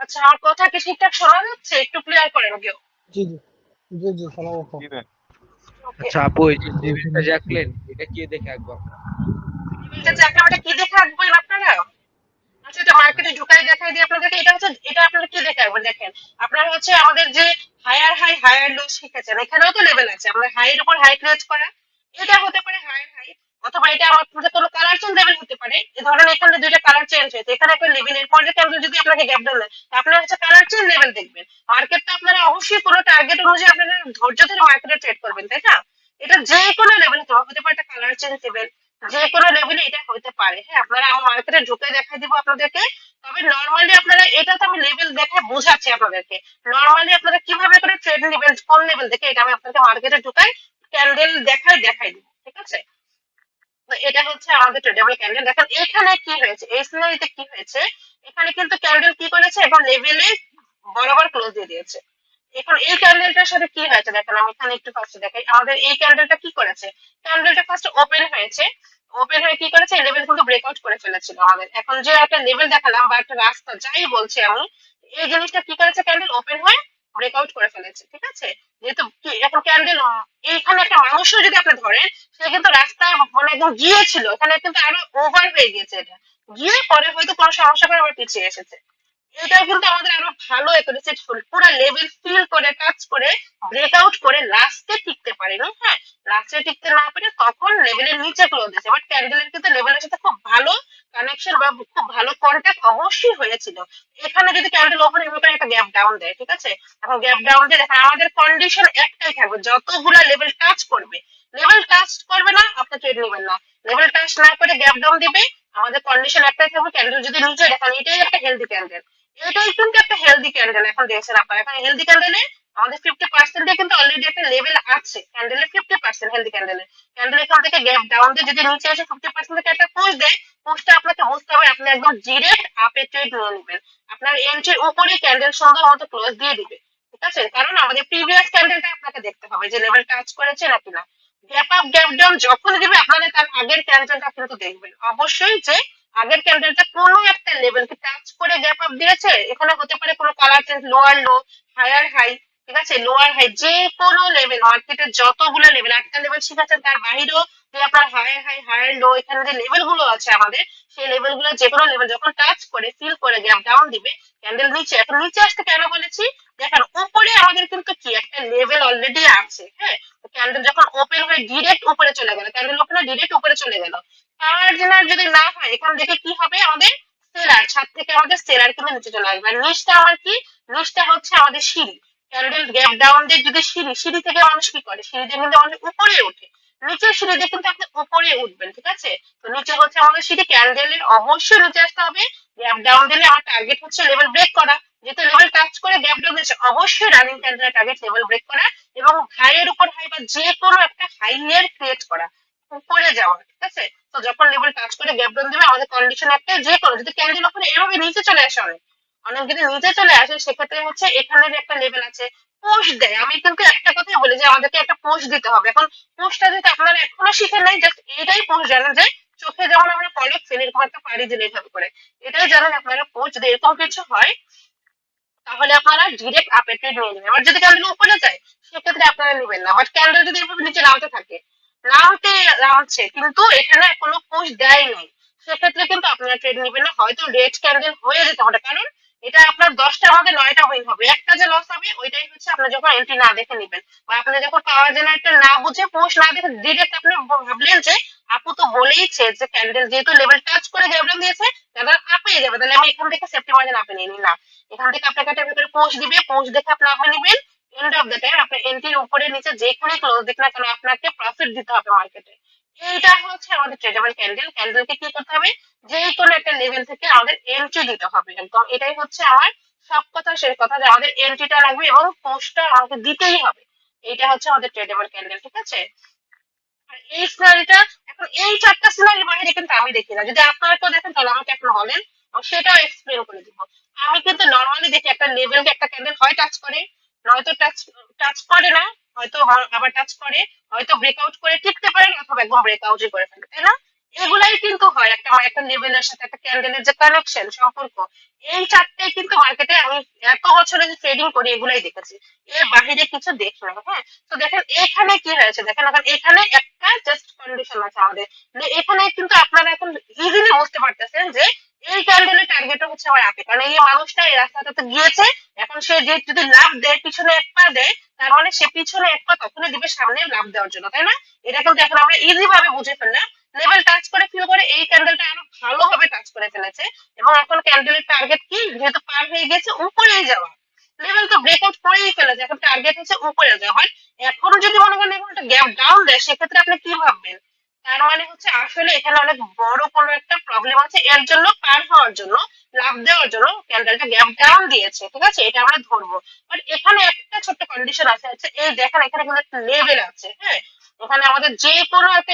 আচ্ছা, আমার কথা কি ঠিকঠাক শোনা যাচ্ছে? একটু ক্লিয়ার করেন কেউ। জি, জি। জি, জি, শোনা যাচ্ছে। জি ম্যাম। ওকে। আচ্ছা আপু, এই যে লেভেলটা যে আঁকলেন, এটা কি দেখে আঁকবো আমরা? লেভেলটা যে আপনি ওটা কি দেখে আঁকবেন আপনারা? আচ্ছা, এটা মার্কেটে ঢুকাই দেখাই দিয়ে আপনাদেরকে, এটা হচ্ছে, এটা আপনারা কি দেখে আঁকবেন দেখেন। আপনারা হচ্ছে আমাদের যে হায়ার হাই হায়ার লো শিখেছেন, এখানেও তো লেভেল আছে, আমরা হাইয়ের উপর হাই ক্রিয়েট করা, এটা হতে পারে হায়ার হাই, অথবা এটা আমাদের কোনো কালার চেঞ্জ লেভেল হতে পারে। এই ধরেন এখানে দুইটা কালার চেঞ্জ হয়েছে, এখানে একটা লেভেল, এর পরে কেন্দ্র যদি আপনাকে গ্যাপ দেন, আপনারা হচ্ছে কালার চেঞ্জ লেভেল দেখবেন। মার্কেটটা আপনারা অবশ্যই কোনো টার্গেট অনুযায়ী আপনারা ধৈর্য ধরে মার্কেটে ট্রেড করবেন, তাই না? এটা যে কোনো লেভেল হতে পারে, হতে পারে একটা কালার চেঞ্জ লেভেল, যে কোনো লেভেলে এটা হতে পারে। হ্যাঁ, আপনারা আমার মার্কেটে ঢুকে দেখাই দিব আপনাদেরকে। তবে নর্মালি আপনারা, এটা তো আমি লেভেল দেখে বোঝাচ্ছি আপনাদেরকে, নর্মালি আপনারা কিভাবে করে ট্রেড নেবেন কোন লেভেল থেকে, এটা আমি আপনাকে মার্কেটে ঢুকাই ক্যান্ডেল দেখাই দিব, ঠিক আছে? তো এটা হচ্ছে আমাদের ট্রেডেবল ক্যান্ডেল। দেখেন এখানে কি হয়েছে, এই সিনারিতে কি হয়েছে, এখানে কিন্তু ক্যান্ডেল কি করেছে, এখন লেভেলে বরাবর ক্লোজ দিয়ে দিয়েছে। এখন এই ক্যান্ডেলটার সাথে কি হয়েছে দেখেন, আমি এখানে একটু ফার্স্ট দেখাই। আমাদের এই ক্যান্ডেলটা কি করেছে, ক্যান্ডেলটা ফার্স্ট ওপেন হয়েছে, ওপেন হয়ে কি করেছে, লেভেল কিন্তু ব্রেকআউট করে ফেলেছিল আমাদের। এখন যে একটা লেভেল দেখালাম বা একটা রাস্তা যাই বলছি আমি, এই জিনিসটা কি করেছে, ক্যান্ডেল ওপেন হয়ে ব্রেকআউট করে ফেলেছে, ঠিক আছে? যেহেতু এখন ক্যান্ডেল, এইখানে একটা মানুষও যদি আপনি ধরেন, সে কিন্তু রাস্তা মানে একদম গিয়েছিল, এখানে কিন্তু আরো ওভার হয়ে গিয়েছে, এটা গিয়ে পরে হয়তো কোনো সমস্যা করে আবার পিছিয়ে এসেছে। এটাও কিন্তু আমাদের আরো ভালো রিসেটফুল পুরো লেভেল ফিল করে টাচ করে ব্রেকআউট করে লাস্টে টিকতে পারেনি। হ্যাঁ, লাস্টে টিকতে না পেরে তখন লেভেলের নিচে ক্লোজ দিয়েছে, বাট ক্যান্ডেলের কিন্তু লেভেলের সাথে খুব ভালো কানেকশন বা খুব ভালো কন্ট্যাক্ট অবশ্যই হয়েছিল। এখানে যদি ক্যান্ডেল ওপেন এভাবে একটা গ্যাপ ডাউন দেয়, ঠিক আছে, এখন গ্যাপ ডাউন দিয়ে দেখেন আমাদের কন্ডিশন একটাই থাকবে, যতগুলা লেভেল টাচ করবে, লেভেল টাচ করবে না আপনি ট্রেড নেবেন না, লেভেল টাচ না করে গ্যাপ ডাউন দিবে, আমাদের কন্ডিশন একটাই থাকবে, ক্যান্ডেল যদি নিচে দেখেন এটাই একটা হেলদি ক্যান্ডেল, এটাই কিন্তু একটা হেলদি ক্যান্ডেল। এখন দেখছেন আপনারা, এখন হেলদি ক্যান্ডেলে আমাদের 50% কিন্তু অলরেডি একটা লেভেল আছে ক্যান্ডেলের, 50% হেলদি ক্যান্ডেলে। ক্যান্ডেল এখান থেকে গ্যাপ ডাউন দিয়ে যদি নিচে এসে 50% থেকে একটা পুশ দেয়, পুশটা আপনাকে বুঝতে হবে আপনি একদম ডিরেক্ট আপে ট্রেড নিয়ে নেবেন, আপনার এন্ট্রির উপরে ক্যান্ডেল সুন্দর মতো ক্লোজ দিয়ে দিবে, ঠিক আছে? কারণ আমাদের প্রিভিয়াস ক্যান্ডেলটা আপনাকে দেখতে হবে যে লেভেল টাচ করেছে নাকি না। গ্যাপ আপ গ্যাপ ডাউন যখন দিবে আপনারা তার আগের ক্যান্ডেলটা কিন্তু দেখবেন অবশ্যই, যে আগের ক্যান্ডেলটা কোনো একটা লেভেলকে টাচ করে গ্যাপ আপ দিয়েছে, এখানে হতে পারে কোনো colour change, lower low, higher high, ঠিক আছে, লোয়ার হাই, যে কোনো লেভেল, মার্কেটের যতগুলো লেভেল, একটা লেভেল শিখাচ্ছেন তার বাইরেও যে আপনার হায়ার হাই হায়ার লো, এখানে যে লেভেল গুলো আছে আমাদের, সেই লেভেল গুলো যে কোনো লেভেল যখন টাচ করে ফিল করে গ্যাপ ডাউন দিবে, ক্যান্ডেল নিচে, এখন নিচে আসতে কেন বলেছি, দেখেন উপরে আমাদের কিন্তু কি একটা লেভেল অলরেডি আছে। হ্যাঁ, ক্যান্ডেল যখন ওপেন হয়ে ডিরেক্ট উপরে চলে গেল, ক্যান্ডেল ওপেন হয়ে ডিরেক্ট উপরে চলে গেল, মার্জিনাল যদি না হয় এখান থেকে কি হবে, আমাদের সেলার ছাদ থেকে আমাদের সেলার কিন্তু নিচে চলে আসবে। আর নিচটা আমার কি, নিচটা হচ্ছে আমাদের সিঁড়ি, ক্যান্ডেল গ্যাপ ডাউন দিয়ে যদি সিঁড়ি, সিঁড়ি থেকে মানুষ কি করে, সিঁড়ি দিয়ে কিন্তু মানুষ উপরে ওঠে, নিচের সিঁড়ি দিয়ে কিন্তু আপনি উপরে উঠবেন, ঠিক আছে? তো নিচে হচ্ছে আমাদের সিঁড়ি, ক্যান্ডেলের অবশ্যই নিচে আসতে হবে, গ্যাপ ডাউন দিলে আমার টার্গেট হচ্ছে লেভেল ব্রেক করা, যেহেতু লেভেল টাচ করে গ্যাপ ডাউন দিচ্ছে অবশ্যই রানিং ক্যান্ডেলের টার্গেট লেভেল ব্রেক করা এবং হাইয়ের উপর হাই বা যে কোনো একটা হাইয়ের ক্রিয়েট করা, উপরে যাওয়া, ঠিক আছে? তো যখন লেভেল টাচ করে গ্যাপ ডাউন দিবে আমাদের কন্ডিশন একটা, যে কোনো যদি ক্যান্ডেল ওখানে এভাবে নিচে চলে আসে, অনেক অনেক যদি নিচে চলে আসে সেক্ষেত্রে হচ্ছে এখানে যে একটা লেভেল আছে, পোস্ট দেয়, আমি কিন্তু একটা কথাই বলি যে আমাদেরকে একটা পোস্ট দিতে হবে। এখন পোস্টটা যদি আপনারা এখনো শিখেন নাই, জাস্ট এইটাই পোস্ট জানেন যে চোখে যেমন আমরা পলক ফেলি এরকম একটা পাড়ি দিলে এইভাবে করে, এটাই জানেন আপনারা পোস্ট, যদি এরকম কিছু হয় তাহলে আপনারা ডিরেক্ট আপে ট্রেড নিয়ে নেবেন। আবার যদি ক্যান্ডেল উপরে যায় সেক্ষেত্রে আপনারা নেবেন না, বাট ক্যান্ডেল যদি এভাবে নিচে নামতে থাকে, নামতে নামছে কিন্তু এখানে কোনো পুশ দেয় নাই, সেক্ষেত্রে কিন্তু আপনারা ট্রেড নেবেন না, হয়তো রেড ক্যান্ডেল হয়ে যেতে পারে, কারণ এটা আপনার 10টার মধ্যে 9টা উইন হবে, একটা যে লস হবে ওইটাই হচ্ছে আপনার যখন এন্ট্রি না দেখে নেবেন বা আপনি যখন পাওয়ার জেনারেটর না বুঝে পুশ না দেখে ডিরেক্ট আপনি ভাবলেন যে আপু তো বলেইছে যে ক্যান্ডেল যেহেতু লেভেল টাচ করে গ্যাপডাউন দিয়েছে তাহলে আপে যাবে, তাহলে আমি এখান থেকে সেফটি মার্জিন আপে নিয়ে নিলাম, এখান থেকে আপনাকে একটা ভেতরে পোস্ট দিবে, পোস্ট দেখে আপনি আপে নেবেন, এন্ড অফ দ্য টাইম আপনার এন্ট্রির উপরে নিচে যেখানে ক্লোজ দিক না কেন আপনাকে প্রফিট দিতে হবে মার্কেটে। এইটা হচ্ছে আমাদের ট্রেডেবল ক্যান্ডেল। ক্যান্ডেলকে কি করতে হবে, যে কোনো একটা লেভেল থেকে আমাদের এন্ট্রি দিতে হবে, একদম এটাই হচ্ছে আমার সব কথা শেষ কথা, যে আমাদের এন্ট্রিটা লাগবে এবং পোস্টটা আমাকে দিতেই হবে, এইটা হচ্ছে আমাদের ট্রেডেবল ক্যান্ডেল, ঠিক আছে? আর এই সিনারিটা, এখন এই চারটা সিনারির বাইরে কিন্তু আমি দেখি না, যদি আপনারা কেউ দেখেন তাহলে আমাকে এখন বলেন, আমি সেটাও এক্সপ্লেন করে দিব। আমি কিন্তু নর্মালি দেখি একটা লেভেলকে একটা ক্যান্ডেল হয় টাচ করে, নয়তো টাচ টাচ করে না, হয়তো আবার টাচ করে, হয়তো ব্রেকআউট করে টিকতে পারে অথবা একদম ব্রেকআউটই করে ফেলে, তাই না? এগুলাই কিন্তু হয় একটা একটা লেভেলের সাথে একটা ক্যান্ডেলের যে কানেকশন সম্পর্ক, এই চারটাই কিন্তু মার্কেটে আমি এত বছরে যে ট্রেডিং করি এগুলাই দেখেছি, এর বাহিরে কিছু দেখি না। হ্যাঁ, তো দেখেন এখানে কি হয়েছে, দেখেন এখন এখানে একটা জাস্ট কন্ডিশন আছে আমাদের, যে এখানে কিন্তু আপনারা এখন ইজিলি বুঝতে পারতেছেন যে এই ক্যান্ডেলের টার্গেট হচ্ছে আমার আপে, কারণ এই মানুষটা এই রাস্তাটা তো গিয়েছে, এখন সে যে যদি লাভ দেয় পিছনে এক পা দেয়, তার মানে সে পিছনে এক পা তখনই দিবে সামনে লাভ দেওয়ার জন্য, তাই না? এটা কিন্তু এখন আমরা ইজি ভাবে বুঝে ফেললাম, লেভেল টাচ করে ফিল করে এই ক্যান্ডেলটা আরো ভালোভাবে টাচ করে ফেলেছে এবং এখন ক্যান্ডেলের টার্গেট কি, যেহেতু পার হয়ে গেছে উপরেই যাওয়া, লেভেল তো ব্রেকআউট করেই ফেলেছে, এখন টার্গেট হচ্ছে উপরে যাওয়া হয়। এখন যদি মনে করেন এখন একটা গ্যাপ ডাউন দেয় সেক্ষেত্রে আপনি কি ভাববেন, তার মানে হচ্ছে আসলে এখানে অনেক বড় কোনো একটা প্রবলেম আছে, এর জন্য পার হওয়ার জন্য, লাভ দেওয়ার জন্য ক্যান্ডেলটা গ্যাপ ডাউন দিয়েছে, ঠিক আছে, এটা আমরা ধরবো। বাট এখানে একটা ছোট্ট কন্ডিশন আছে, হচ্ছে এই দেখেন এখানে কিন্তু একটা লেভেল আছে, হ্যাঁ, এখানে আমাদের যে কোনো একটা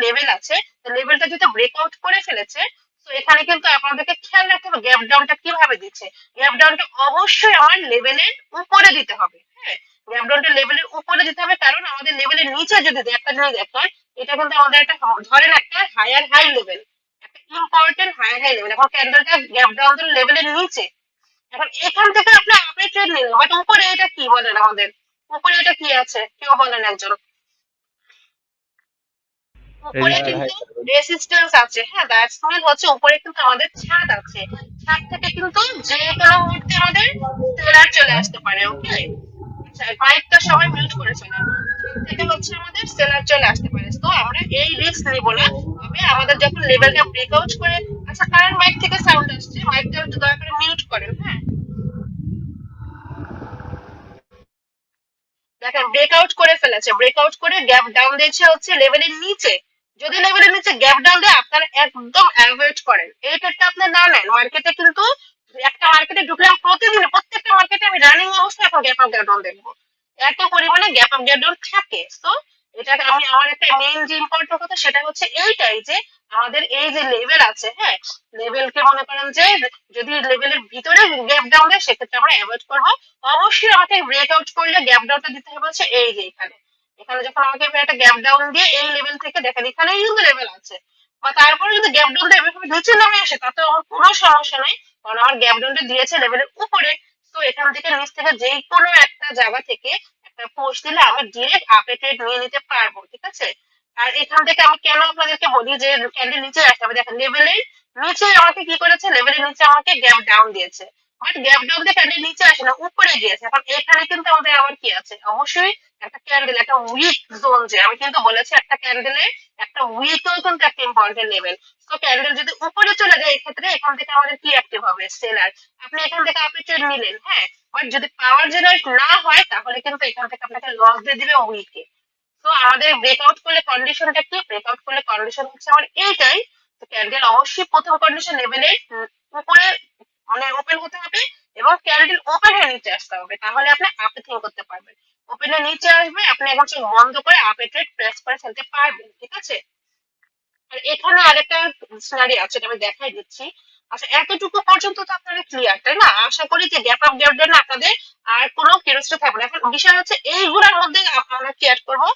লেভেল আছে, লেভেলটা যেটা ব্রেকআউট করে ফেলেছে, তো এখানে কিন্তু আপনাদেরকে খেয়াল রাখতে হবে গ্যাপ ডাউনটা কিভাবে দিচ্ছে। গ্যাপ ডাউনটা অবশ্যই আমার লেভেলের উপরে দিতে হবে, হ্যাঁ, গ্যাপ ডাউনটা লেভেলের উপরে দিতে হবে, কারণ আমাদের লেভেলের নিচে যদি দেয়, একটা জিনিস দেখেন, এটা কিন্তু আমাদের একটা ধরেন একটা হায়ার হাই লেভেল, একটা ইম্পর্টেন্ট হায়ার হাই লেভেল, এখন ক্যান্ডেলটা গ্যাপ ডাউন লেভেলের নিচে, এখন এখান থেকে আপনি আপনি ট্রেড নিলেন, বাট উপরে এটা কি বলেন আমাদের, উপরে এটা কি আছে কেউ বলেন একজন। উপরে রেজিস্ট্যান্স। কিন্তু রেসিস্ট্যান্স আছে, হ্যাঁ, দ্যাটস মিন হচ্ছে উপরে কিন্তু আমাদের ছাদ আছে, ছাদ থেকে কিন্তু যে কোনো মুহূর্তে আমাদের সেলার চলে আসতে পারে, ওকে। আচ্ছা, মাইকটা সবাই মিউট করে ফেলেন। ছাদ থেকে হচ্ছে আমাদের সেলার চলে আসতে পারে, তো আমরা এই রিস্ক নিব না। তবে আমাদের যখন লেভেলটা ব্রেকআউট করে, আচ্ছা কারণ মাইক থেকে সাউন্ড আসছে, মাইকটা একটু দয়া করে মিউট করেন, হ্যাঁ। দেখেন ব্রেকআউট করে ফেলেছে, ব্রেকআউট করে গ্যাপ ডাউন দিয়েছে হচ্ছে লেভেলের নিচে। যদি লেভেলের নিচে গ্যাপ ডাউন দেয় আপনারা একদম অ্যাভয়েড করেন, এই ট্রেডটা আপনি না নেন। মার্কেটে কিন্তু একটা মার্কেটে ঢুকলে আমি প্রতিদিন প্রত্যেকটা মার্কেটে আমি রানিং অবস্থায় এখন গ্যাপ আপ গ্যাপ ডাউন দেখবো, এত পরিমাণে গ্যাপ আপ গ্যাপ ডাউন থাকে। তো এটা আমি আমার একটা মেইন যে ইম্পর্টেন্ট কথা সেটা হচ্ছে এইটাই যে আমাদের এই যে লেভেল আছে, হ্যাঁ, লেভেলকে মনে করেন যে যদি লেভেলের ভিতরে গ্যাপ ডাউন দেয় সেক্ষেত্রে আমরা অ্যাভয়েড করবো। অবশ্যই আমাকে ব্রেকআউট করলে গ্যাপ ডাউনটা দিতে হবে হচ্ছে এই যে এখানে, এখানে যখন আমাকে একটা গ্যাপ ডাউন দিয়ে এই লেভেল থেকে দেখেন এখানেই কিন্তু লেভেল আছে, বা তারপরে যদি গ্যাপ ডাউন দেয় এভাবে নিচে নামে আসে তাতে আমার কোনো সমস্যা নাই, কারণ আমার গ্যাপ ডাউনটা দিয়েছে লেভেলের উপরে। তো এখান থেকে নিচ থেকে যে কোনো একটা জায়গা থেকে একটা পোস্ট দিলে আমি ডিরেক্ট আপে ট্রেড নিয়ে নিতে পারবো, ঠিক আছে। আর এখান থেকে আমি কেন আপনাদেরকে বলি যে ক্যান্ডেল নিচে আসতে হবে, দেখেন লেভেলের নিচে আমাকে কি করেছে, লেভেলের নিচে আমাকে গ্যাপ ডাউন দিয়েছে, বাট গ্যাপ ডাউন দিয়ে ক্যান্ডেল নিচে আসে না, উপরে গিয়েছে। এখন এখানে কিন্তু আমাদের আবার কি আছে, অবশ্যই একটা ক্যান্ডেল, একটা উইক জোন, যে আমি কিন্তু বলেছি একটা ক্যান্ডেলে একটা উইকও কিন্তু একটা ইম্পর্টেন্ট লেভেল। তো ক্যান্ডেল যদি উপরে চলে যায় এক্ষেত্রে এখান থেকে আমাদের কি অ্যাক্টিভ হবে, সেলার। আপনি এখান থেকে আপনি ট্রেড নিলেন, হ্যাঁ, বাট যদি পাওয়ার জেনারেট না হয় তাহলে কিন্তু এখান থেকে আপনাকে লস দিয়ে দিবে উইকে। তো আমাদের ব্রেকআউট করলে কন্ডিশনটা কি, ব্রেকআউট করলে কন্ডিশন হচ্ছে আমার এইটাই, তো ক্যান্ডেল অবশ্যই প্রথম কন্ডিশন লেভেলে উপরে মানে ওপেন হতে হবে, এবং ক্যান্ডেল ওপেন হয়ে নিচে আসতে হবে, তাহলে আপনি আপে থিঙ্ক করতে পারবেন। ওপেনে নিচে আসবে আপনি এখন চোখ বন্ধ করে আপে ট্রেড প্রেস করে ফেলতে পারবেন, ঠিক আছে। আর এখানে আরেকটা সিনারি আছে, এটা আমি দেখাই দিচ্ছি। আচ্ছা এতটুকু পর্যন্ত তো আপনারা ক্লিয়ার, তাই না? আশা করি যে গ্যাপ আপ গ্যাপ ডাউন আপনাদের আর কোনো কিউরিওসিটি থাকবে না। এখন বিষয় হচ্ছে এইগুলোর মধ্যে আমরা কি অ্যাড করবো,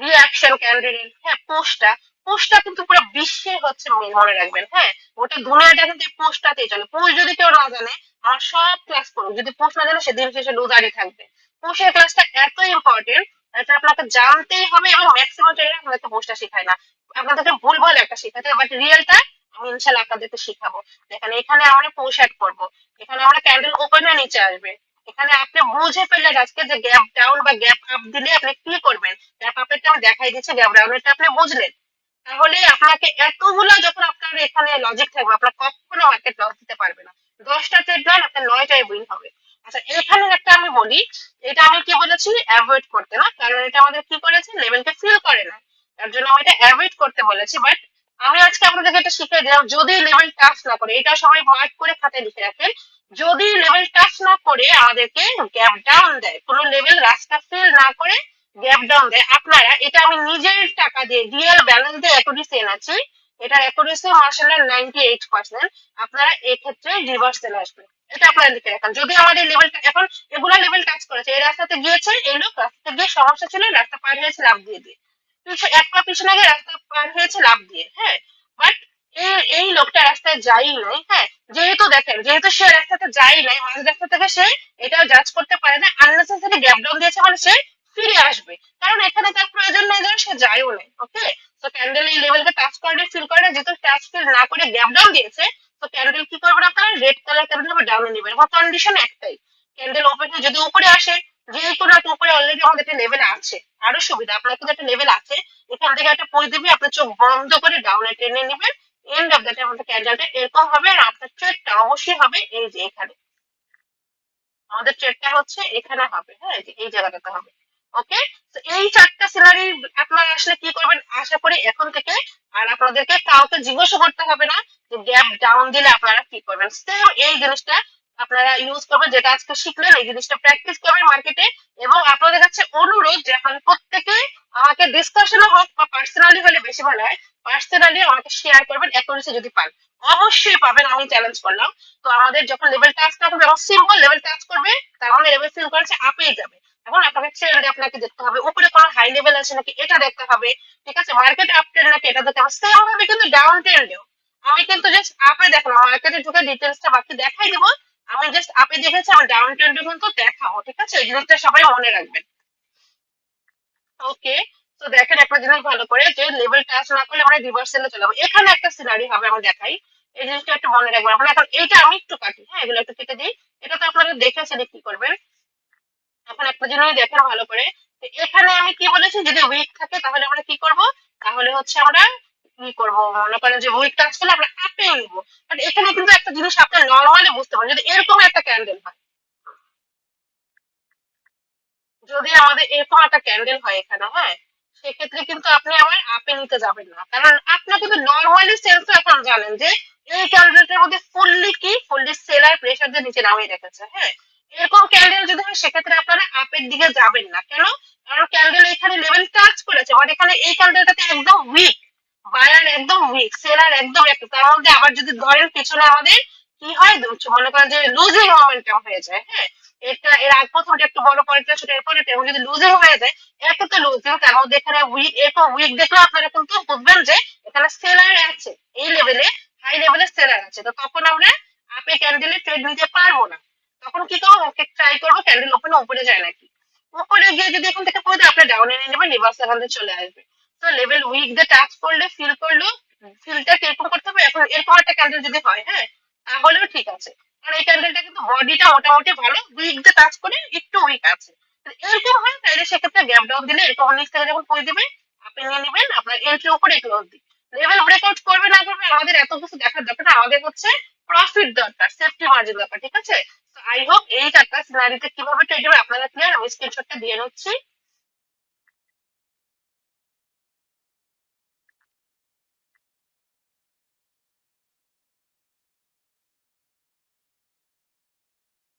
রিয়াকশন ক্যান্ডেল, হ্যাঁ, পোস্টটা, পোস্টটা কিন্তু পুরো বিশ্বে হচ্ছে মনে রাখবেন, হ্যাঁ, ওটা দুনিয়াটা কিন্তু পোস্টটাতেই চলে। পোস্ট যদি কেউ না জানে আমার সব ক্লাস করুন, যদি পোস্ট না জানে সেদিন শেষে লুজারই থাকবে। পোস্টের ক্লাসটা এত ইম্পর্টেন্ট, এটা আপনাকে জানতেই হবে, এবং ম্যাক্সিমাম ট্রেনার আপনাকে পোস্টটা শেখায় না, আপনাদেরকে ভুলভাল একটা শেখাতে, বাট রিয়েলটা আমি ইনশাল্লাহ আপনাদেরকে শিখাবো। দেখেন এখানে আমরা পোস্ট অ্যাড করবো, এখানে আমরা ক্যান্ডেল ওপেন হয়ে নিচে আসবে, এখানে আপনি বুঝে ফেললেন আজকে যে গ্যাপ ডাউন বা গ্যাপ আপ দিলে আপনি কি করবেন। গ্যাপ আপেরটা আমি দেখাই দিচ্ছি, গ্যাপ ডাউনেরটা আপনি বুঝলেন, তাহলে আপনাকে এতগুলা যখন আপনার এখানে লজিক থাকবে আপনার কখনো মার্কেট লস দিতে পারবে না। 10টা ট্রেড নেন আপনার 9টাই উইন হবে। আচ্ছা এখানে একটা আমি বলি, এটা আমি কি বলেছি, অ্যাভয়েড করতে না, কারণ এটা আমাদের কি করেছে, লেভেলকে ফিল করে না, তার জন্য আমি এটা অ্যাভয়েড করতে বলেছি। বাট আমি আজকে আপনাদেরকে এটা শিখিয়ে দিলাম, যদি লেভেল টাচ না করে, এটা সবাই মার্ক করে খাতায় লিখে রাখেন, যদি লেভেল টাচ না করে আমাদেরকে গ্যাপ ডাউন দেয়, কোনো লেভেল রাস্তা ফিল না করে গ্যাপ ডাউন দেয়, আপনারা, এটা আমি নিজের টাকা দিয়ে রিয়েল ব্যালেন্স দিয়ে অ্যাকুরেসি এনেছি, এটার অ্যাকুরেসি মার্শাল্লাহ 98%, আপনারা এক্ষেত্রে রিভার্স চলে আসবেন, এটা আপনারা লিখে রাখেন। যদি আমাদের লেভেলটা এখন এগুলা লেভেল টাচ করেছে, এই রাস্তাতে গিয়েছে, এই লোক রাস্তাতে গিয়ে সমস্যা ছিল, রাস্তা পার হয়েছে লাভ দিয়ে দিয়ে, এক পা পিছনে গিয়ে রাস্তা পার হয়েছে লাভ দিয়ে, হ্যাঁ, বাট এই লোকটা রাস্তায় যাই নাই, হ্যাঁ, যেহেতু দেখেন যেহেতু সে রাস্তাতে যাই নাই, মাঝ রাস্তা থেকে সে এটা জাজ করতে পারে না, আননেসেসারি গ্যাপ ডাউন দিয়েছে মানে সে ফিরে আসবে, কারণ এখানে তার প্রয়োজন নেই ধরে সে যায়ও নাই, ওকে। তো ক্যান্ডেল এই লেভেলকে টাচ করে ফিল করে না, যেহেতু টাচ ফিল না করে গ্যাপ ডাউন দিয়েছে, তো ক্যান্ডেল কি করবেন আপনারা, রেড কালার ক্যান্ডেল ডাউনে নেবেন, এবং কন্ডিশন একটাই, ক্যান্ডেল ওপেন হয়ে যদি উপরে আসে, যে কোনো একটা উপরে অলরেডি আমাদের একটা লেভেল আছে, আরো সুবিধা আপনার কিন্তু একটা লেভেল আছে, এখান থেকে একটা পড়ে দিবি, আপনার চোখ বন্ধ করে ডাউনে টেনে নেবেন, এন্ড অফ দ্যাট আমাদের ক্যান্ডেলটা এরকম হবে, আর আপনার ট্রেডটা অবশ্যই হবে এই যে এখানে, আমাদের ট্রেডটা হচ্ছে এখানে হবে, হ্যাঁ, এই যে এই জায়গাটাতে হবে। ওকে, তো এই চারটা সিনারি আপনারা আসলে কি করবেন আশা করি এখন থেকে আর আপনাদেরকে কাউকে জিজ্ঞাসা করতে হবে না যে গ্যাপ ডাউন দিলে আপনারা কি করবেন। সেম এই জিনিসটা আপনারা ইউজ করবেন, যেটা আজকে শিখলেন এই জিনিসটা প্র্যাকটিস করবেন মার্কেটে। এবং আপনাদের কাছে অনুরোধ যে আপনারা প্রত্যেকে আমাকে ডিসকাশনে হোক বা পার্সোনালি হলে বেশি ভালো হয়, পার্সোনালি আমাকে শেয়ার করবেন অ্যাকুরেসি যদি পান, অবশ্যই পাবেন, আমি চ্যালেঞ্জ করলাম। তো আমাদের যখন লেভেল টাচ না করবে এবং সিম্পল লেভেল টাচ করবে তার মানে লেভেল ফিল করেছে আপেই যাবে। এখন আপনাকে ছেড়ে আপনাকে দেখতে হবে উপরে কোনো হাই লেভেল আছে নাকি এটা দেখতে হবে, ঠিক আছে, মার্কেট আপ ট্রেন্ড নাকি এটা দেখতে হবে। সেম ভাবে কিন্তু ডাউন ট্রেন্ডেও আমি কিন্তু জাস্ট আপে দেখলাম, মার্কেটে ঢুকে ডিটেলসটা বাকি দেখাই দেবো। আমি জাস্ট আপে দেখেছি, আমার ডাউন ট্রেন্ডে কিন্তু দেখাবো, ঠিক আছে, এই জিনিসটা সবাই মনে রাখবেন। ওকে, তো দেখেন একটা জিনিস ভালো করে যে লেভেল টাচ না করলে আমরা রিভার্সালে চলে যাবো। এখানে একটা সিনারি হবে, আমি দেখাই, এই জিনিসটা একটু মনে রাখবেন। আমরা এখন এইটা আমি একটু কাটি, হ্যাঁ এগুলো একটু কেটে দিই, এটা তো আপনারা দেখেছেন কি করবেন। এখন একটা জিনিস দেখেন ভালো করে, যে এখানে আমি কি বলেছি যদি উইক থাকে তাহলে আমরা কি করব, তাহলে হচ্ছে আমরা কি করব, মনে করেন যে উইক টাচ করলে আমরা আপে নিব। বাট এখানে কিন্তু একটা জিনিস আপনার নর্মালি বুঝতে পারেন, যদি এরকম একটা ক্যান্ডেল হয়, যদি আমাদের এরকম একটা ক্যান্ডেল হয় এখানে, হ্যাঁ, সেক্ষেত্রে কিন্তু আপনি আমার আপে নিতে যাবেন না, কারণ আপনি কিন্তু নর্মালি সেন্স এখন জানেন যে এই ক্যান্ডেলটার মধ্যে ফুললি সেলার প্রেসার দিয়ে নিচে নামিয়ে রেখেছে, হ্যাঁ। এরকম ক্যান্ডেল যদি হয় সেক্ষেত্রে আপনারা আপের দিকে যাবেন না, কেন, কারণ ক্যান্ডেল এখানে লেভেল টাচ করেছে, আর এখানে এই ক্যান্ডেলটাতে একদম উইক, বায়ার একদম উইক, সেলার একদম একটু, তার মধ্যে আবার যদি ধরেন পিছনে আমাদের কি হয় মনে করেন যে লুজিং মোমেন্টাম হয়ে যায়, হ্যাঁ, এটা এর আগ প্রথমটা একটু বড় পরেরটা ছোট, এরপরে এবং যদি লুজিং হয়ে যায়, এটা তো লুজিং, তার মধ্যে এখানে উইক, এরকম উইক দেখলে আপনারা কিন্তু বুঝবেন যে এখানে সেলার আছে, এই লেভেলে হাই লেভেলে সেলার আছে, তো তখন আমরা আপে ক্যান্ডেলে ট্রেড নিতে পারবো না। তখন কি করবো, ওকে ট্রাই করবো ক্যান্ডেল ওপেনে উপরে যায় নাকি, উপরে গিয়ে যদি এখান থেকে পড়ে আপনি ডাউনে নিয়ে নেবেন, রিভার্স এখান থেকে চলে আসবে। তো লেভেল উইক দিয়ে টাচ করলে ফিল করলো, ফিলটা কিরকম করতে হবে, এখন এরকম একটা ক্যান্ডেল যদি হয়, হ্যাঁ, তাহলেও ঠিক আছে, কারণ এই ক্যান্ডেলটা কিন্তু বডিটা মোটামুটি ভালো, উইক দিয়ে টাচ করে একটু উইক আছে। এরকম হয় তাহলে সেক্ষেত্রে গ্যাপ ডাউন দিলে এরকম নিচ থেকে যখন করে দিবে আপনি নিয়ে নেবেন আপনার এন্ট্রি উপরে ক্লোজ দিই। লেভেল ব্রেকআউট করবে না করবে আমাদের এত কিছু দেখার দরকার না, আমাদের হচ্ছে প্রফিট দরকার, সেফটি মার্জিন দরকার, ঠিক আছে। তো আই হোপ এই চারটা সিনারিতে কিভাবে ট্রেড হবে আপনারা ক্লিয়ার, আমি স্ক্রিনশটটা দিয়ে নিচ্ছি।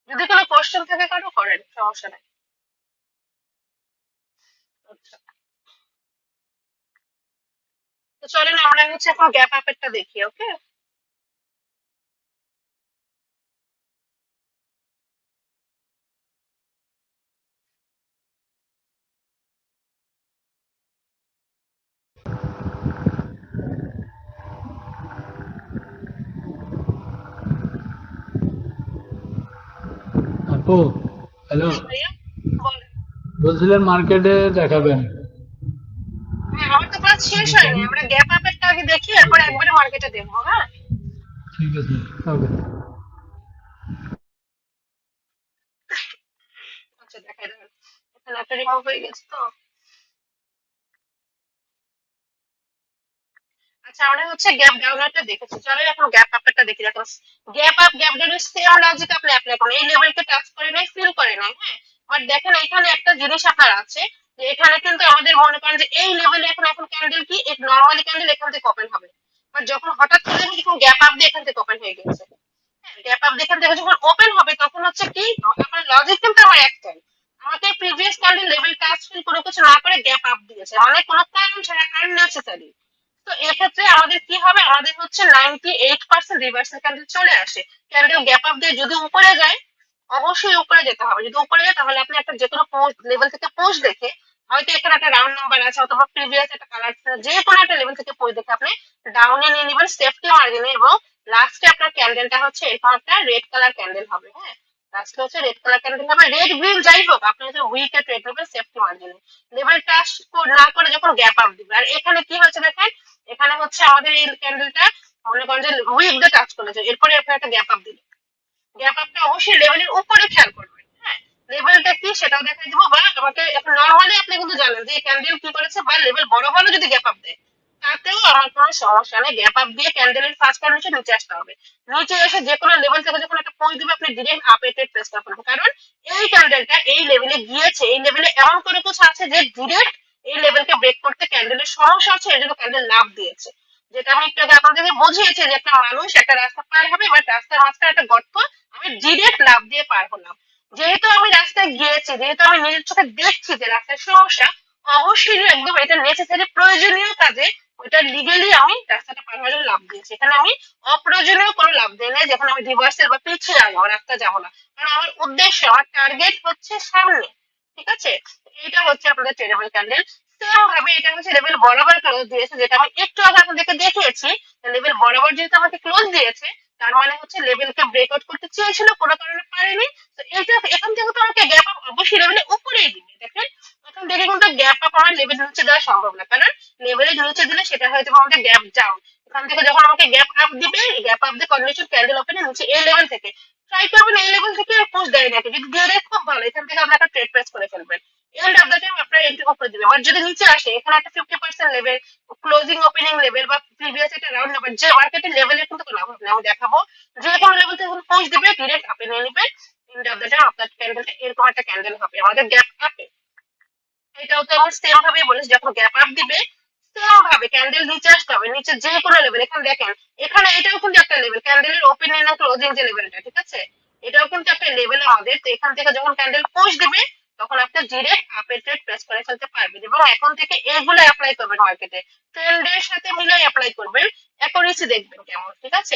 যদি কোনো কোশ্চেন থাকে কারো করেন, সমস্যা নাই। আচ্ছা, তো চলেন আমরা হচ্ছে এখন গ্যাপ আপেরটা দেখি, ওকে। আপু, হ্যালো, হ্যাঁ ভাইয়া, বলেন। বলছিলেন মার্কেটে দেখাবেন। হ্যাঁ, আমার তো ক্লাস শেষ হয়নি, আমরা গ্যাপ আপেরটা আগে দেখি, এরপর একবারে মার্কেটে দেখবো, হ্যাঁ। ঠিক আছে, ওকে। আচ্ছা দেখাই দেবেন, এখানে একটা রিমুভ হয়ে গেছে তো। আচ্ছা আমরা হচ্ছে গ্যাপ ডাউনারটা দেখেছি, চলো এখন গ্যাপ আপটা দেখি। দেখো গ্যাপ আপ গ্যাপ ডাউনের সেম লজিক আপনি অ্যাপ্লাই করুন, এই লেভেলকে টাচ করে নাই, ফিল করে নাই, হ্যাঁ। বাট দেখেন এখানে একটা জিনিস আপনার আছে, যে এখানে কিন্তু আমাদের মনে করেন যে এই লেভেলে এখন এখন ক্যান্ডেল কি এক নরমালি ক্যান্ডেল এখান থেকে ওপেন হবে, বাট যখন হঠাৎ করে দেখুন গ্যাপ আপ দিয়ে এখান থেকে ওপেন হয়ে গেছে, হ্যাঁ, গ্যাপ আপ এখান থেকে যখন ওপেন হবে তখন হচ্ছে কি আপনার লজিক কিন্তু আমার একটাই, আমাকে previous candle level touch feel কোনো কিছু না করে গ্যাপ আপ দিয়েছে, অনেক কোনো কারণ ছাড়া আননেসেসারি। তো এক্ষেত্রে আমাদের কি হবে, আমাদের হচ্ছে 98% রিভার্সাল ক্যান্ডেল চলে আসে, ক্যান্ডেল গ্যাপ আপ দিয়ে যদি উপরে যায় অবশ্যই উপরে যেতে হবে, যদি উপরে যায় তাহলে আপনি একটা যে কোনো পোস্ট লেভেল থেকে পোস্ট দেখে, হয়তো এখানে একটা রাউন্ড নাম্বার আছে অথবা প্রিভিয়াস একটা কালার, যে কোনো একটা লেভেল থেকে পোস্ট দেখে আপনি ডাউনে নিয়ে নেবেন সেফটি মার্জিনে, এবং লাস্টে আপনার ক্যান্ডেলটা হচ্ছে এরকম একটা রেড কালার ক্যান্ডেল হবে, হ্যাঁ, লাস্টে হচ্ছে রেড কালার ক্যান্ডেল হবে, রেড গ্রিন যাই হোক আপনি হচ্ছে উইকে ট্রেড নেবেন সেফটি মার্জিনে, লেভেল টাচ না করে যখন গ্যাপ আপ দিবে। আর এখানে কি হচ্ছে দেখেন, এখানে হচ্ছে আমাদের এই ক্যান্ডেলটা মনে করেন যে উইক দিয়ে টাচ করেছে, এরপরে আপনার একটা গ্যাপ আপ দিল, গ্যাপ আপটা অবশ্যই লেভেলের উপরে খেয়াল করবেন, হ্যাঁ, লেভেলটা কি সেটাও দেখাই দিব, বা আমাকে এখন নর্মালি আপনি কিন্তু জানেন যে ক্যান্ডেল কি করেছে, বা লেভেল বড় হলো যদি গ্যাপ আপ দেয় তার তাতেও আমার কোনো সমস্যা নেই। গ্যাপ আপ দিয়ে ক্যান্ডেলের ফার্স্ট কন্ডিশন নিচে আসতে হবে। নিচে এসে যে কোনো লেভেল থেকে যখন একটা পয়েন্ট দিবে আপনি ডিরেক্ট আপে ট্রেড প্রেস করে ফেলবেন, কারণ এই ক্যান্ডেলটা এই লেভেলে গিয়েছে, এই লেভেলে এমন করে কিছু আছে যে ডিরেক্ট এই লেভেলকে ব্রেক করতে ক্যান্ডেলের সমস্যা হচ্ছে, এর জন্য ক্যান্ডেল লাভ দিয়েছে। যেটা আমি একটু আগে আপনাদেরকে বুঝিয়েছি যে একটা মানুষ একটা রাস্তা পার হবে, এবার রাস্তার মাঝখানে একটা গর্ত, আমি ডিরেক্ট লাভ দিয়ে পার হলাম। যেহেতু আমি রাস্তায় গিয়েছি, যেহেতু আমি নিজের চোখে দেখছি যে রাস্তার সমস্যা, অবশ্যই একদম এটা নেসেসারি প্রয়োজনীয় কাজে ওটা লিগেলি আমি রাস্তাটা পার হয়ে লাভ দিয়েছি। এখানে আমি অপ্রয়োজনীয় কোনো লাভ দিই না, যেখানে আমি রিভার্সেল বা পিছিয়ে আসবো, রাস্তা যাবো না, কারণ আমার উদ্দেশ্য, আমার টার্গেট হচ্ছে সামনে। ঠিক আছে, এইটা হচ্ছে আপনাদের ট্রেডেবল ক্যান্ডেল। সেম ভাবে এটা হচ্ছে লেভেল বরাবর ক্লোজ দিয়েছে, যেটা আমি একটু আগে আপনাদেরকে দেখিয়েছি। লেভেল বরাবর যেহেতু আমাকে ক্লোজ দিয়েছে, তার মানে হচ্ছে লেভেলকে ব্রেকআউট করতে চেয়েছিল, কোনো কারণে পারেনি। তো এইটা এখান থেকে তো আমাকে গ্যাপ আপ অবশ্যই লেভেলে উপরেই দিবে। দেখেন এখান থেকে কিন্তু গ্যাপ আপ আমার লেভেল নিচে দেওয়া সম্ভব না, কারণ লেভেলের নিচে দিলে সেটা হয়ে যাবে আমাদের গ্যাপ ডাউন। এখান থেকে যখন আমাকে গ্যাপ আপ দিবে, গ্যাপ আপ দিয়ে কন্ডিশন ক্যান্ডেল ওপেনে নিচে এই লেভেল থেকে ট্রাই করবেন, এই লেভেল থেকে পোস্ট দেয় নাকি, যদি দিয়ে দেয় খুব ভালো, এখান থেকে আপনারা ট্রেড প্রেস করে ফেলবেন। এন্ড অফ দ্য টাইম আপনার এন্ট্রি অফার দিবে। বাট যদি নিচে আসে, এখানে একটা 50% লেভেল, ক্লোজিং ওপেনিং লেভেল বা প্রিভিয়াস একটা রাউন্ড নাম্বার, যে মার্কেটের লেভেলের কিন্তু কোনো লাভ হবে না। আমি দেখাবো যে কোনো লেভেল থেকে পোস্ট দিবে, ডিরেক্ট আপে নিয়ে নেবে। এন্ড অফ দ্য টাইম আপনার ক্যান্ডেলটা এরকম একটা ক্যান্ডেল হবে আমাদের গ্যাপ আপে। এটাও তো আমি সেম ভাবে বলেছি, যখন গ্যাপ আপ দিবে সেম ভাবে ক্যান্ডেল নিচে আসতে হবে, নিচে যে কোনো লেভেল। এখানে দেখেন, এখানে এটাও কিন্তু একটা লেভেল, ক্যান্ডেলের ওপেনিং আর ক্লোজিং যে লেভেলটা, ঠিক আছে, এটাও কিন্তু একটা লেভেল আমাদের। তো এখান থেকে যখন ক্যান্ডেল পুশ দিবে, তখন আপনি ডিরেক্ট আপের ট্রেড প্রেস করে ফেলতে পারবেন, এবং এখন থেকে এগুলো অ্যাপ্লাই করবেন মার্কেটে, ট্রেন্ডের সাথে মিলে অ্যাপ্লাই করবেন, অ্যাকুরেসি দেখবেন কেমন। ঠিক আছে।